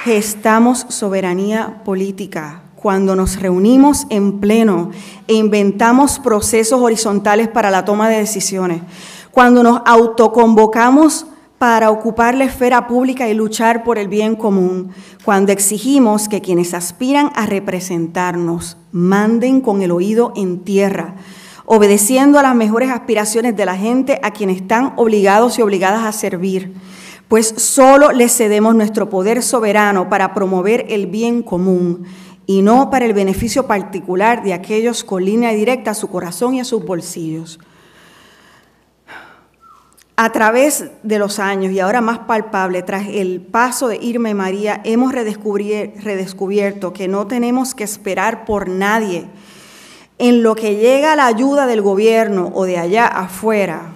Gestamos soberanía política cuando nos reunimos en pleno e inventamos procesos horizontales para la toma de decisiones, cuando nos autoconvocamos para ocupar la esfera pública y luchar por el bien común, cuando exigimos que quienes aspiran a representarnos manden con el oído en tierra, obedeciendo a las mejores aspiraciones de la gente a quienes están obligados y obligadas a servir, pues solo les cedemos nuestro poder soberano para promover el bien común y no para el beneficio particular de aquellos con línea directa a su corazón y a sus bolsillos. A través de los años, y ahora más palpable, tras el paso de Irma y María, hemos redescubierto que no tenemos que esperar por nadie. En lo que llega la ayuda del gobierno o de allá afuera,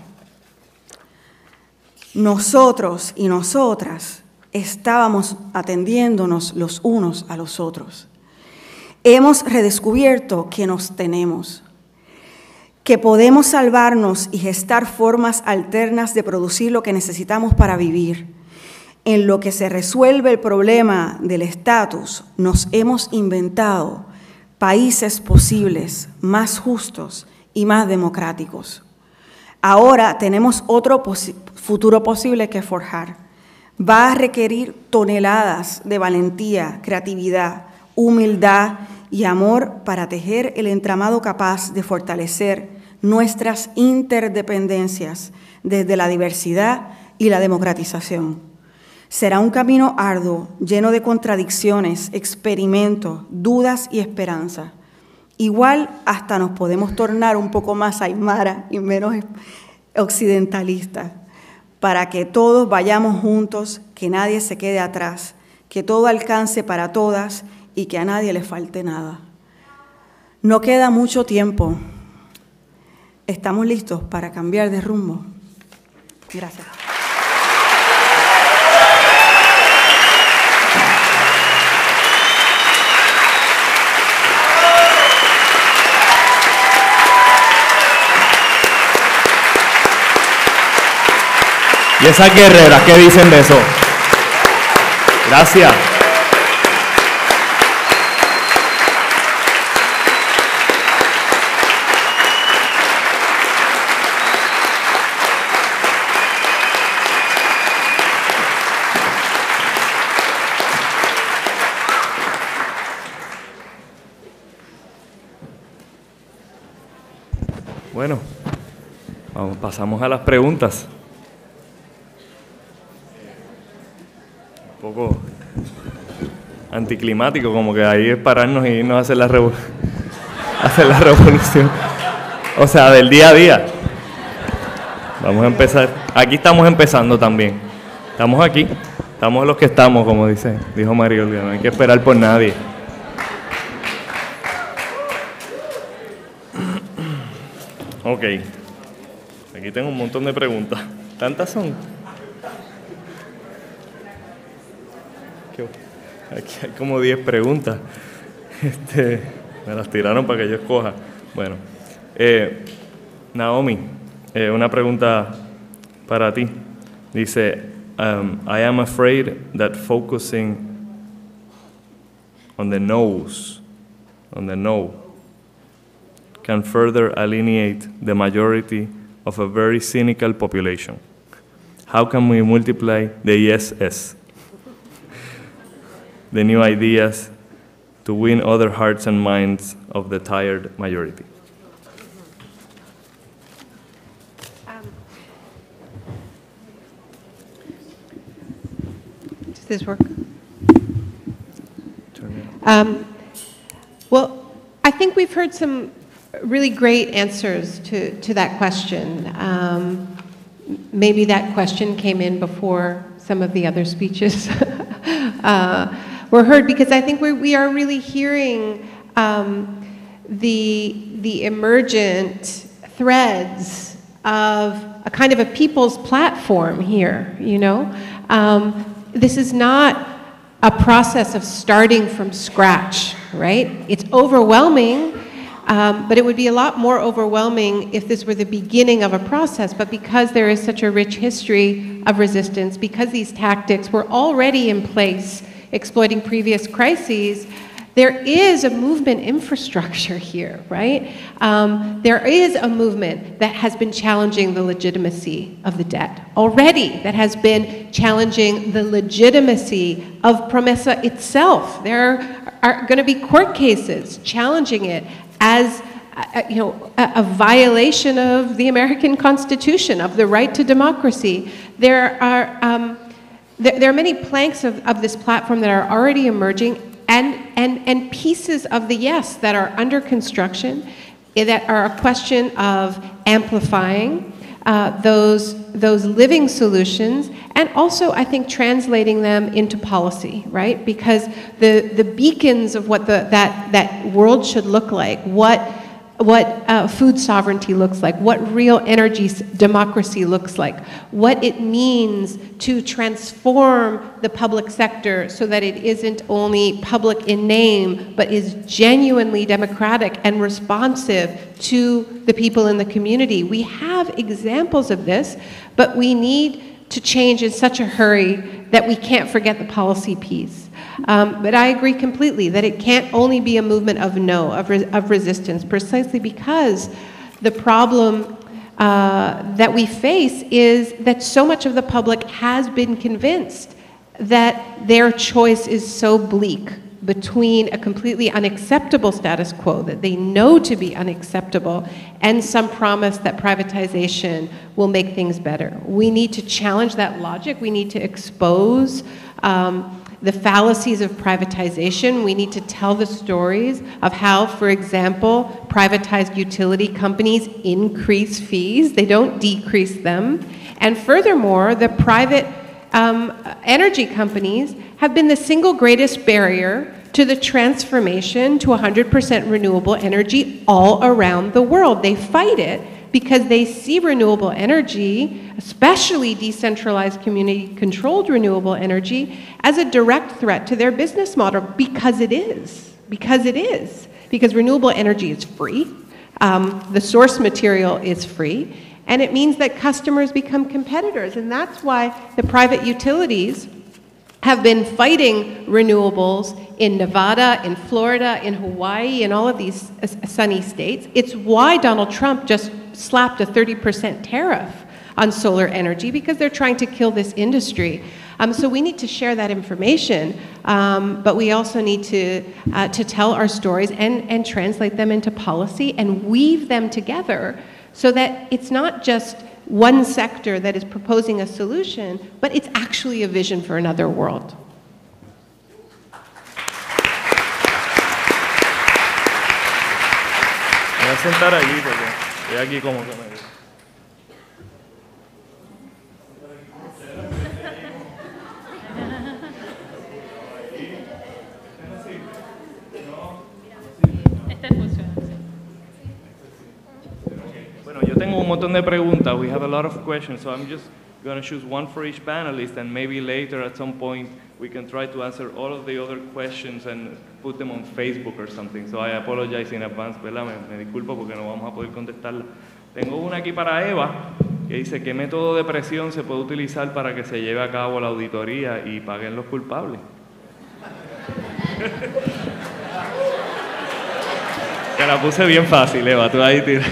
nosotros y nosotras estábamos atendiéndonos los unos a los otros. Hemos redescubierto que nos tenemos, que podemos salvarnos y gestar formas alternas de producir lo que necesitamos para vivir. En lo que se resuelve el problema del estatus, nos hemos inventado países posibles, más justos y más democráticos. Ahora tenemos otro futuro posible que forjar. Va a requerir toneladas de valentía, creatividad, humildad y amor para tejer el entramado capaz de fortalecer nuestras interdependencias desde la diversidad y la democratización. Será un camino arduo, lleno de contradicciones, experimentos, dudas y esperanza. Igual hasta nos podemos tornar un poco más aymara y menos occidentalistas, para que todos vayamos juntos, que nadie se quede atrás, que todo alcance para todas y que a nadie le falte nada. No queda mucho tiempo. Estamos listos para cambiar de rumbo. Gracias. Y esas guerreras, ¿qué dicen de eso? Gracias. Bueno, pasamos a las preguntas. Un poco anticlimático, como que ahí es pararnos y irnos a hacer la revolución. O sea, del día a día. Vamos a empezar. Aquí estamos empezando también. Estamos aquí. Estamos los que estamos, como dijo María Olga. No hay que esperar por nadie. Ok. Aquí tengo un montón de preguntas. ¿Tantas son? Aquí hay como 10 preguntas. Me las tiraron para que yo escoja. Bueno, Naomi, una pregunta para ti. Dice, I am afraid that focusing on the no's, on the no, can further alienate the majority of a very cynical population. How can we multiply the yeses, the new ideas, to win other hearts and minds of the tired majority? Does this work? Well, I think we've heard some really great answers to that question. Maybe that question came in before some of the other speeches were heard, because I think we are really hearing the emergent threads of a kind of a people's platform here, you know? This is not a process of starting from scratch, right? It's overwhelming, but it would be a lot more overwhelming if this were the beginning of a process. But because there is such a rich history of resistance, because these tactics were already in place exploiting previous crises, there is a movement infrastructure here, right? There is a movement that has been challenging the legitimacy of the debt already, that has been challenging the legitimacy of Promesa itself. There are going to be court cases challenging it as a violation of the American Constitution, of the right to democracy. There are many planks of this platform that are already emerging, and pieces of the yes that are under construction, that are a question of amplifying those living solutions, and also, I think, translating them into policy, right? Because the beacons of what that world should look like, what food sovereignty looks like, what real energy democracy looks like, what it means to transform the public sector so that it isn't only public in name, but is genuinely democratic and responsive to the people in the community. We have examples of this, but we need to change in such a hurry that we can't forget the policy piece. But I agree completely that it can't only be a movement of no, of resistance, precisely because the problem that we face is that so much of the public has been convinced that their choice is so bleak between a completely unacceptable status quo that they know to be unacceptable and some promise that privatization will make things better. We need to challenge that logic. We need to expose the fallacies of privatization. We need to tell the stories of how, for example, privatized utility companies increase fees. They don't decrease them. And furthermore, the private energy companies have been the single greatest barrier to the transformation to 100% renewable energy all around the world. They fight it because they see renewable energy, especially decentralized community-controlled renewable energy, as a direct threat to their business model, because it is. Because renewable energy is free, the source material is free, and it means that customers become competitors, and that's why the private utilities have been fighting renewables in Nevada, in Florida, in Hawaii, in all of these sunny states. It's why Donald Trump just slapped a 30% tariff on solar energy, because they're trying to kill this industry. So we need to share that information, but we also need to tell our stories and translate them into policy and weave them together so that it's not just one sector that is proposing a solution, but it's actually a vision for another world. Me voy a sentar allí porque estoy aquí como que me... Bueno, yo tengo un montón de preguntas. We have a lot of questions, so I'm just going to choose one for each panelist, and maybe later at some point we can try to answer all of the other questions and put them on Facebook or something. So I apologize in advance, ¿verdad? Me disculpo porque no vamos a poder contestarla. Tengo una aquí para Eva, que dice, ¿qué método de presión se puede utilizar para que se lleve a cabo la auditoría y paguen los culpables? Te la puse bien fácil, Eva, tú ahí tiras.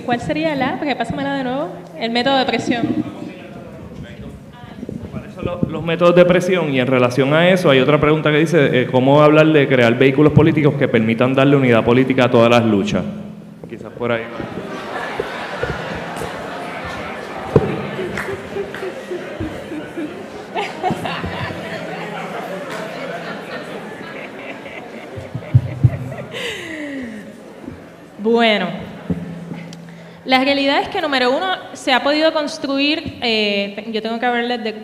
¿Cuál sería porque pásamela de nuevo? El método de presión. ¿Cuáles son los métodos de presión? Y en relación a eso hay otra pregunta que dice, ¿cómo hablar de crear vehículos políticos que permitan darle unidad política a todas las luchas? Quizás por ahí. Bueno, la realidad es que, número uno, se ha podido construir, yo tengo que hablarles de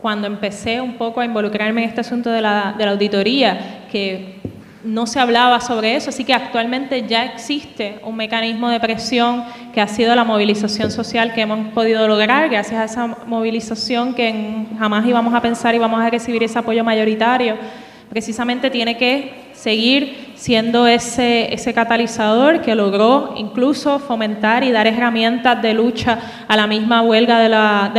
cuando empecé un poco a involucrarme en este asunto de la auditoría, que no se hablaba sobre eso, así que actualmente ya existe un mecanismo de presión que ha sido la movilización social que hemos podido lograr, gracias a esa movilización que jamás íbamos a pensar y vamos a recibir ese apoyo mayoritario. Precisamente tiene que seguir siendo ese catalizador que logró incluso fomentar y dar herramientas de lucha a la misma huelga de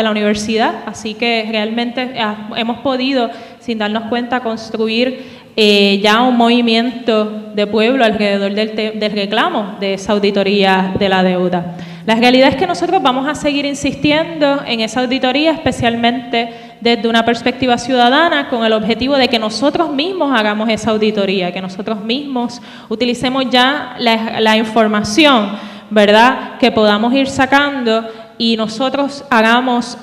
la universidad. Así que realmente hemos podido, sin darnos cuenta, construir ya un movimiento de pueblo alrededor del reclamo de esa auditoría de la deuda. La realidad es que nosotros vamos a seguir insistiendo en esa auditoría, especialmente desde una perspectiva ciudadana, con el objetivo de que nosotros mismos hagamos esa auditoría, que nosotros mismos utilicemos ya la información, ¿verdad?, que podamos ir sacando y nosotros hagamos,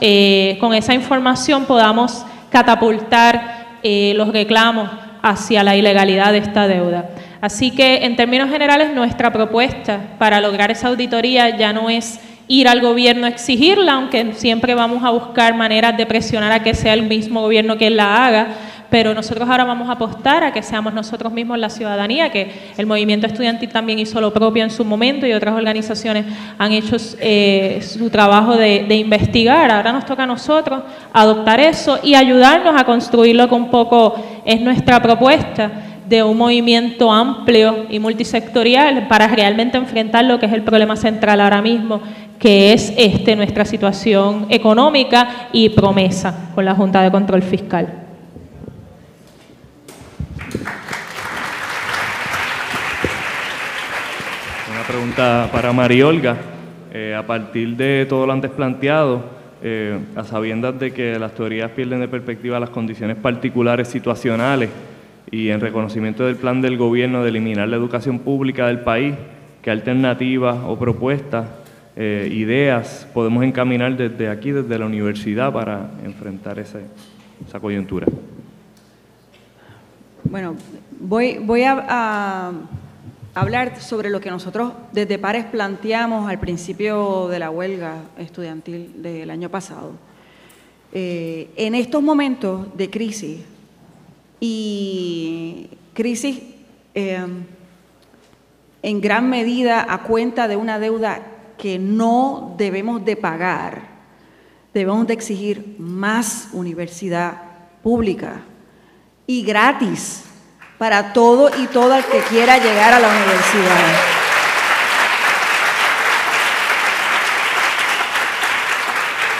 con esa información podamos catapultar los reclamos hacia la ilegalidad de esta deuda. Así que, en términos generales, nuestra propuesta para lograr esa auditoría ya no es ir al gobierno a exigirla, aunque siempre vamos a buscar maneras de presionar a que sea el mismo gobierno quien la haga, pero nosotros ahora vamos a apostar a que seamos nosotros mismos la ciudadanía, que el movimiento estudiantil también hizo lo propio en su momento y otras organizaciones han hecho su trabajo de investigar. Ahora nos toca a nosotros adoptar eso y ayudarnos a construir lo que un poco es nuestra propuesta de un movimiento amplio y multisectorial para realmente enfrentar lo que es el problema central ahora mismo, que es nuestra situación económica y promesa con la Junta de Control Fiscal. Una pregunta para María Olga. A partir de todo lo antes planteado, a sabiendas de que las teorías pierden de perspectiva las condiciones particulares situacionales y en reconocimiento del plan del gobierno de eliminar la educación pública del país, ¿qué alternativas o propuestas, ideas podemos encaminar desde aquí, desde la universidad, para enfrentar esa coyuntura? Bueno, voy a hablar sobre lo que nosotros desde Pares planteamos al principio de la huelga estudiantil del año pasado. En estos momentos de crisis, y crisis en gran medida a cuenta de una deuda que no debemos de pagar, debemos de exigir más universidad pública y gratis para todo y toda el que quiera llegar a la universidad.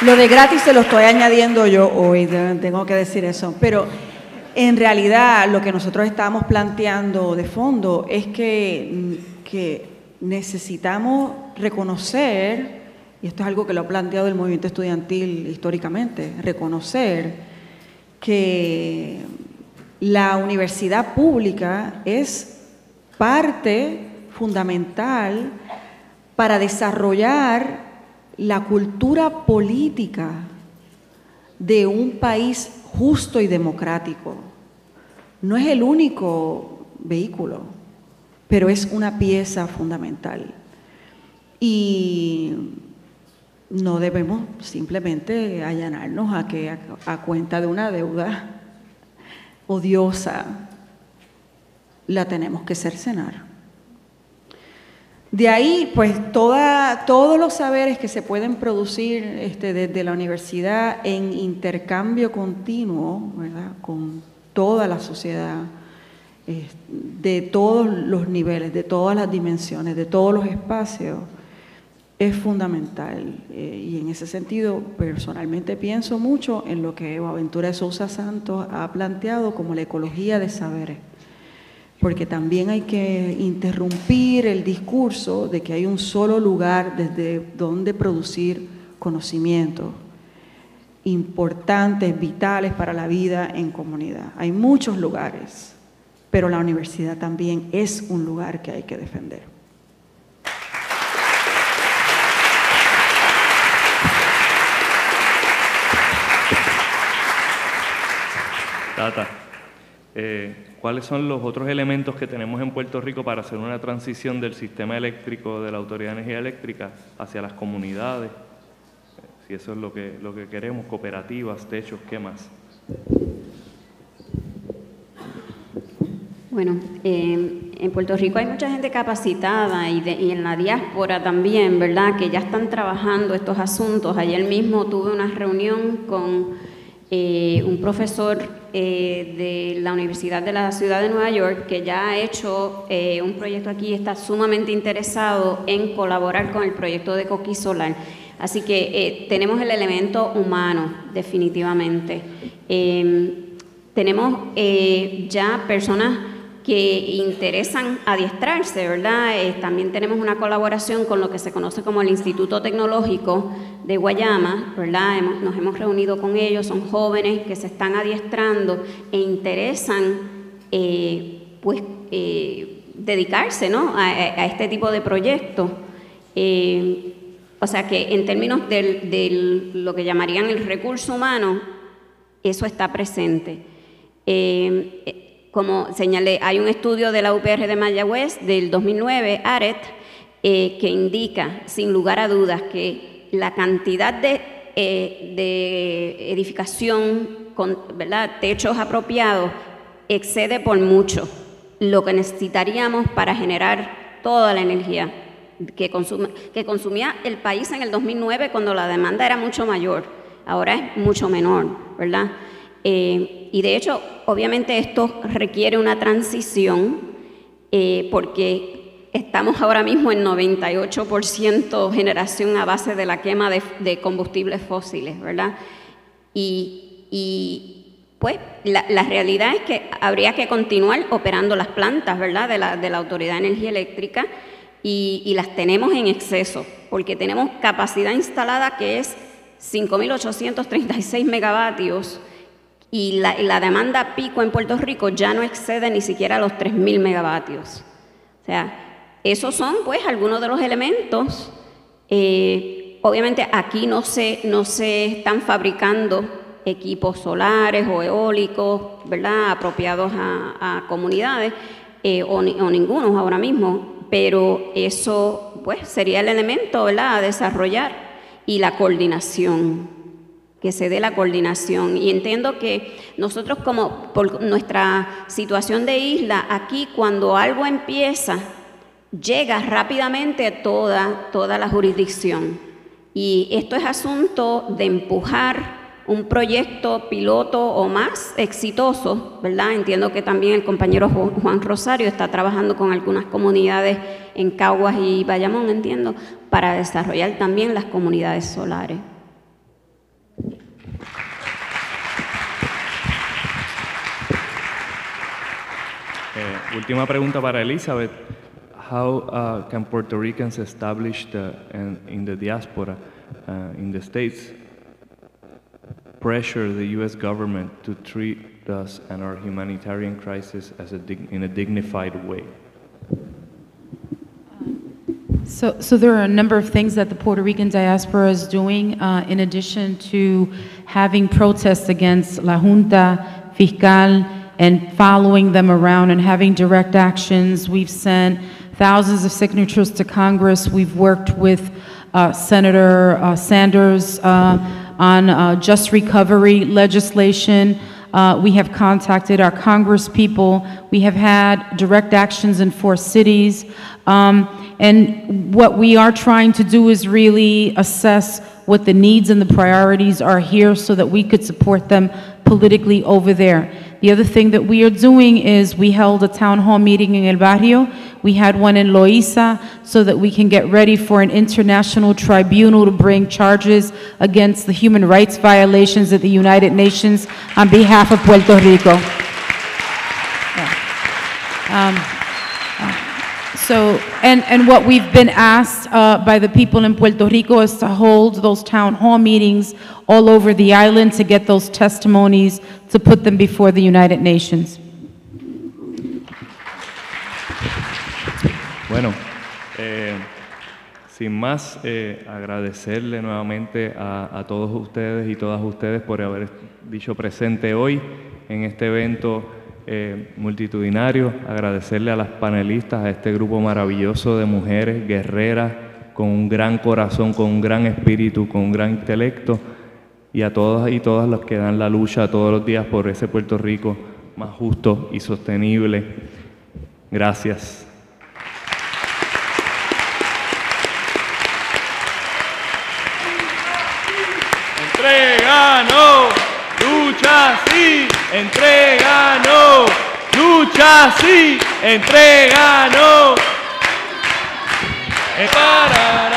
Lo de gratis se lo estoy añadiendo yo hoy, tengo que decir eso, pero en realidad lo que nosotros estamos planteando de fondo es que necesitamos reconocer, y esto es algo que lo ha planteado el movimiento estudiantil históricamente, reconocer que la universidad pública es parte fundamental para desarrollar la cultura política de un país justo y democrático. No es el único vehículo, pero es una pieza fundamental. Y no debemos simplemente allanarnos a que a cuenta de una deuda odiosa la tenemos que cercenar. De ahí, pues, todos los saberes que se pueden producir desde la universidad en intercambio continuo, ¿verdad?, con toda la sociedad, de todos los niveles, de todas las dimensiones, de todos los espacios, es fundamental. Y en ese sentido, personalmente pienso mucho en lo que Boaventura de Sousa Santos ha planteado como la ecología de saberes, porque también hay que interrumpir el discurso de que hay un solo lugar desde donde producir conocimientos importantes, vitales para la vida en comunidad. Hay muchos lugares, pero la universidad también es un lugar que hay que defender. Tata, ¿cuáles son los otros elementos que tenemos en Puerto Rico para hacer una transición del sistema eléctrico de la Autoridad de Energía Eléctrica hacia las comunidades? Si eso es lo que queremos, cooperativas, techos, ¿qué más? Bueno, en Puerto Rico hay mucha gente capacitada y en la diáspora también, ¿verdad?, que ya están trabajando estos asuntos. Ayer mismo tuve una reunión con un profesor de la Universidad de la Ciudad de Nueva York que ya ha hecho un proyecto aquí y está sumamente interesado en colaborar con el proyecto de Coquí Solar. Así que tenemos el elemento humano, definitivamente. Tenemos ya personas que interesan adiestrarse, ¿verdad? También tenemos una colaboración con lo que se conoce como el Instituto Tecnológico de Guayama, ¿verdad? Nos hemos reunido con ellos, son jóvenes que se están adiestrando e interesan, dedicarse, ¿no?, a este tipo de proyectos. O sea que en términos de lo que llamarían el recurso humano, eso está presente. Como señalé, hay un estudio de la UPR de Mayagüez del 2009, ARET, que indica, sin lugar a dudas, que la cantidad de edificación con, ¿verdad?, techos apropiados excede por mucho lo que necesitaríamos para generar toda la energía que consumía el país en el 2009, cuando la demanda era mucho mayor. Ahora es mucho menor, ¿verdad? Y de hecho, obviamente esto requiere una transición porque estamos ahora mismo en 98% generación a base de la quema de combustibles fósiles, ¿verdad? Y pues la realidad es que habría que continuar operando las plantas, ¿verdad?, de la Autoridad de Energía Eléctrica, y las tenemos en exceso, porque tenemos capacidad instalada que es 5.836 megavatios, y la demanda pico en Puerto Rico ya no excede ni siquiera los 3.000 megavatios. O sea, esos son pues algunos de los elementos. Obviamente aquí no se están fabricando equipos solares o eólicos, ¿verdad?, apropiados a comunidades, o ninguno ahora mismo, pero eso pues sería el elemento, ¿verdad?, a desarrollar, y la coordinación, que se dé la coordinación. Y entiendo que nosotros, como por nuestra situación de isla, aquí cuando algo empieza, llega rápidamente a toda la jurisdicción. Y esto es asunto de empujar un proyecto piloto o más exitoso, ¿verdad? Entiendo que también el compañero Juan Rosario está trabajando con algunas comunidades en Caguas y Bayamón, entiendo, para desarrollar también las comunidades solares. Última pregunta para Elizabeth. How can Puerto Ricans establish in the diaspora, in the States, pressure the U.S. government to treat us and our humanitarian crisis as in a dignified way? So there are a number of things that the Puerto Rican diaspora is doing in addition to having protests against La Junta Fiscal and following them around and having direct actions. We've sent thousands of signatures to Congress. We've worked with Senator Sanders on just recovery legislation. We have contacted our Congress people. We have had direct actions in 4 cities. And what we are trying to do is really assess what the needs and the priorities are here so that we could support them politically over there. The other thing that we are doing is we held a town hall meeting in El Barrio. We had one in Loíza so that we can get ready for an international tribunal to bring charges against the human rights violations at the United Nations on behalf of Puerto Rico. And what we've been asked by the people in Puerto Rico is to hold those town hall meetings all over the island to get those testimonies, to put them before the United Nations. Bueno, sin más, agradecerle nuevamente a todos ustedes y todas ustedes por haber dicho presente hoy en este evento multitudinario, agradecerle a las panelistas, a este grupo maravilloso de mujeres guerreras con un gran corazón, con un gran espíritu, con un gran intelecto, y a todas y todas los que dan la lucha todos los días por ese Puerto Rico más justo y sostenible. Gracias. Entrega, no, lucha, sí, entrega, no, lucha, sí, entrega, no. Para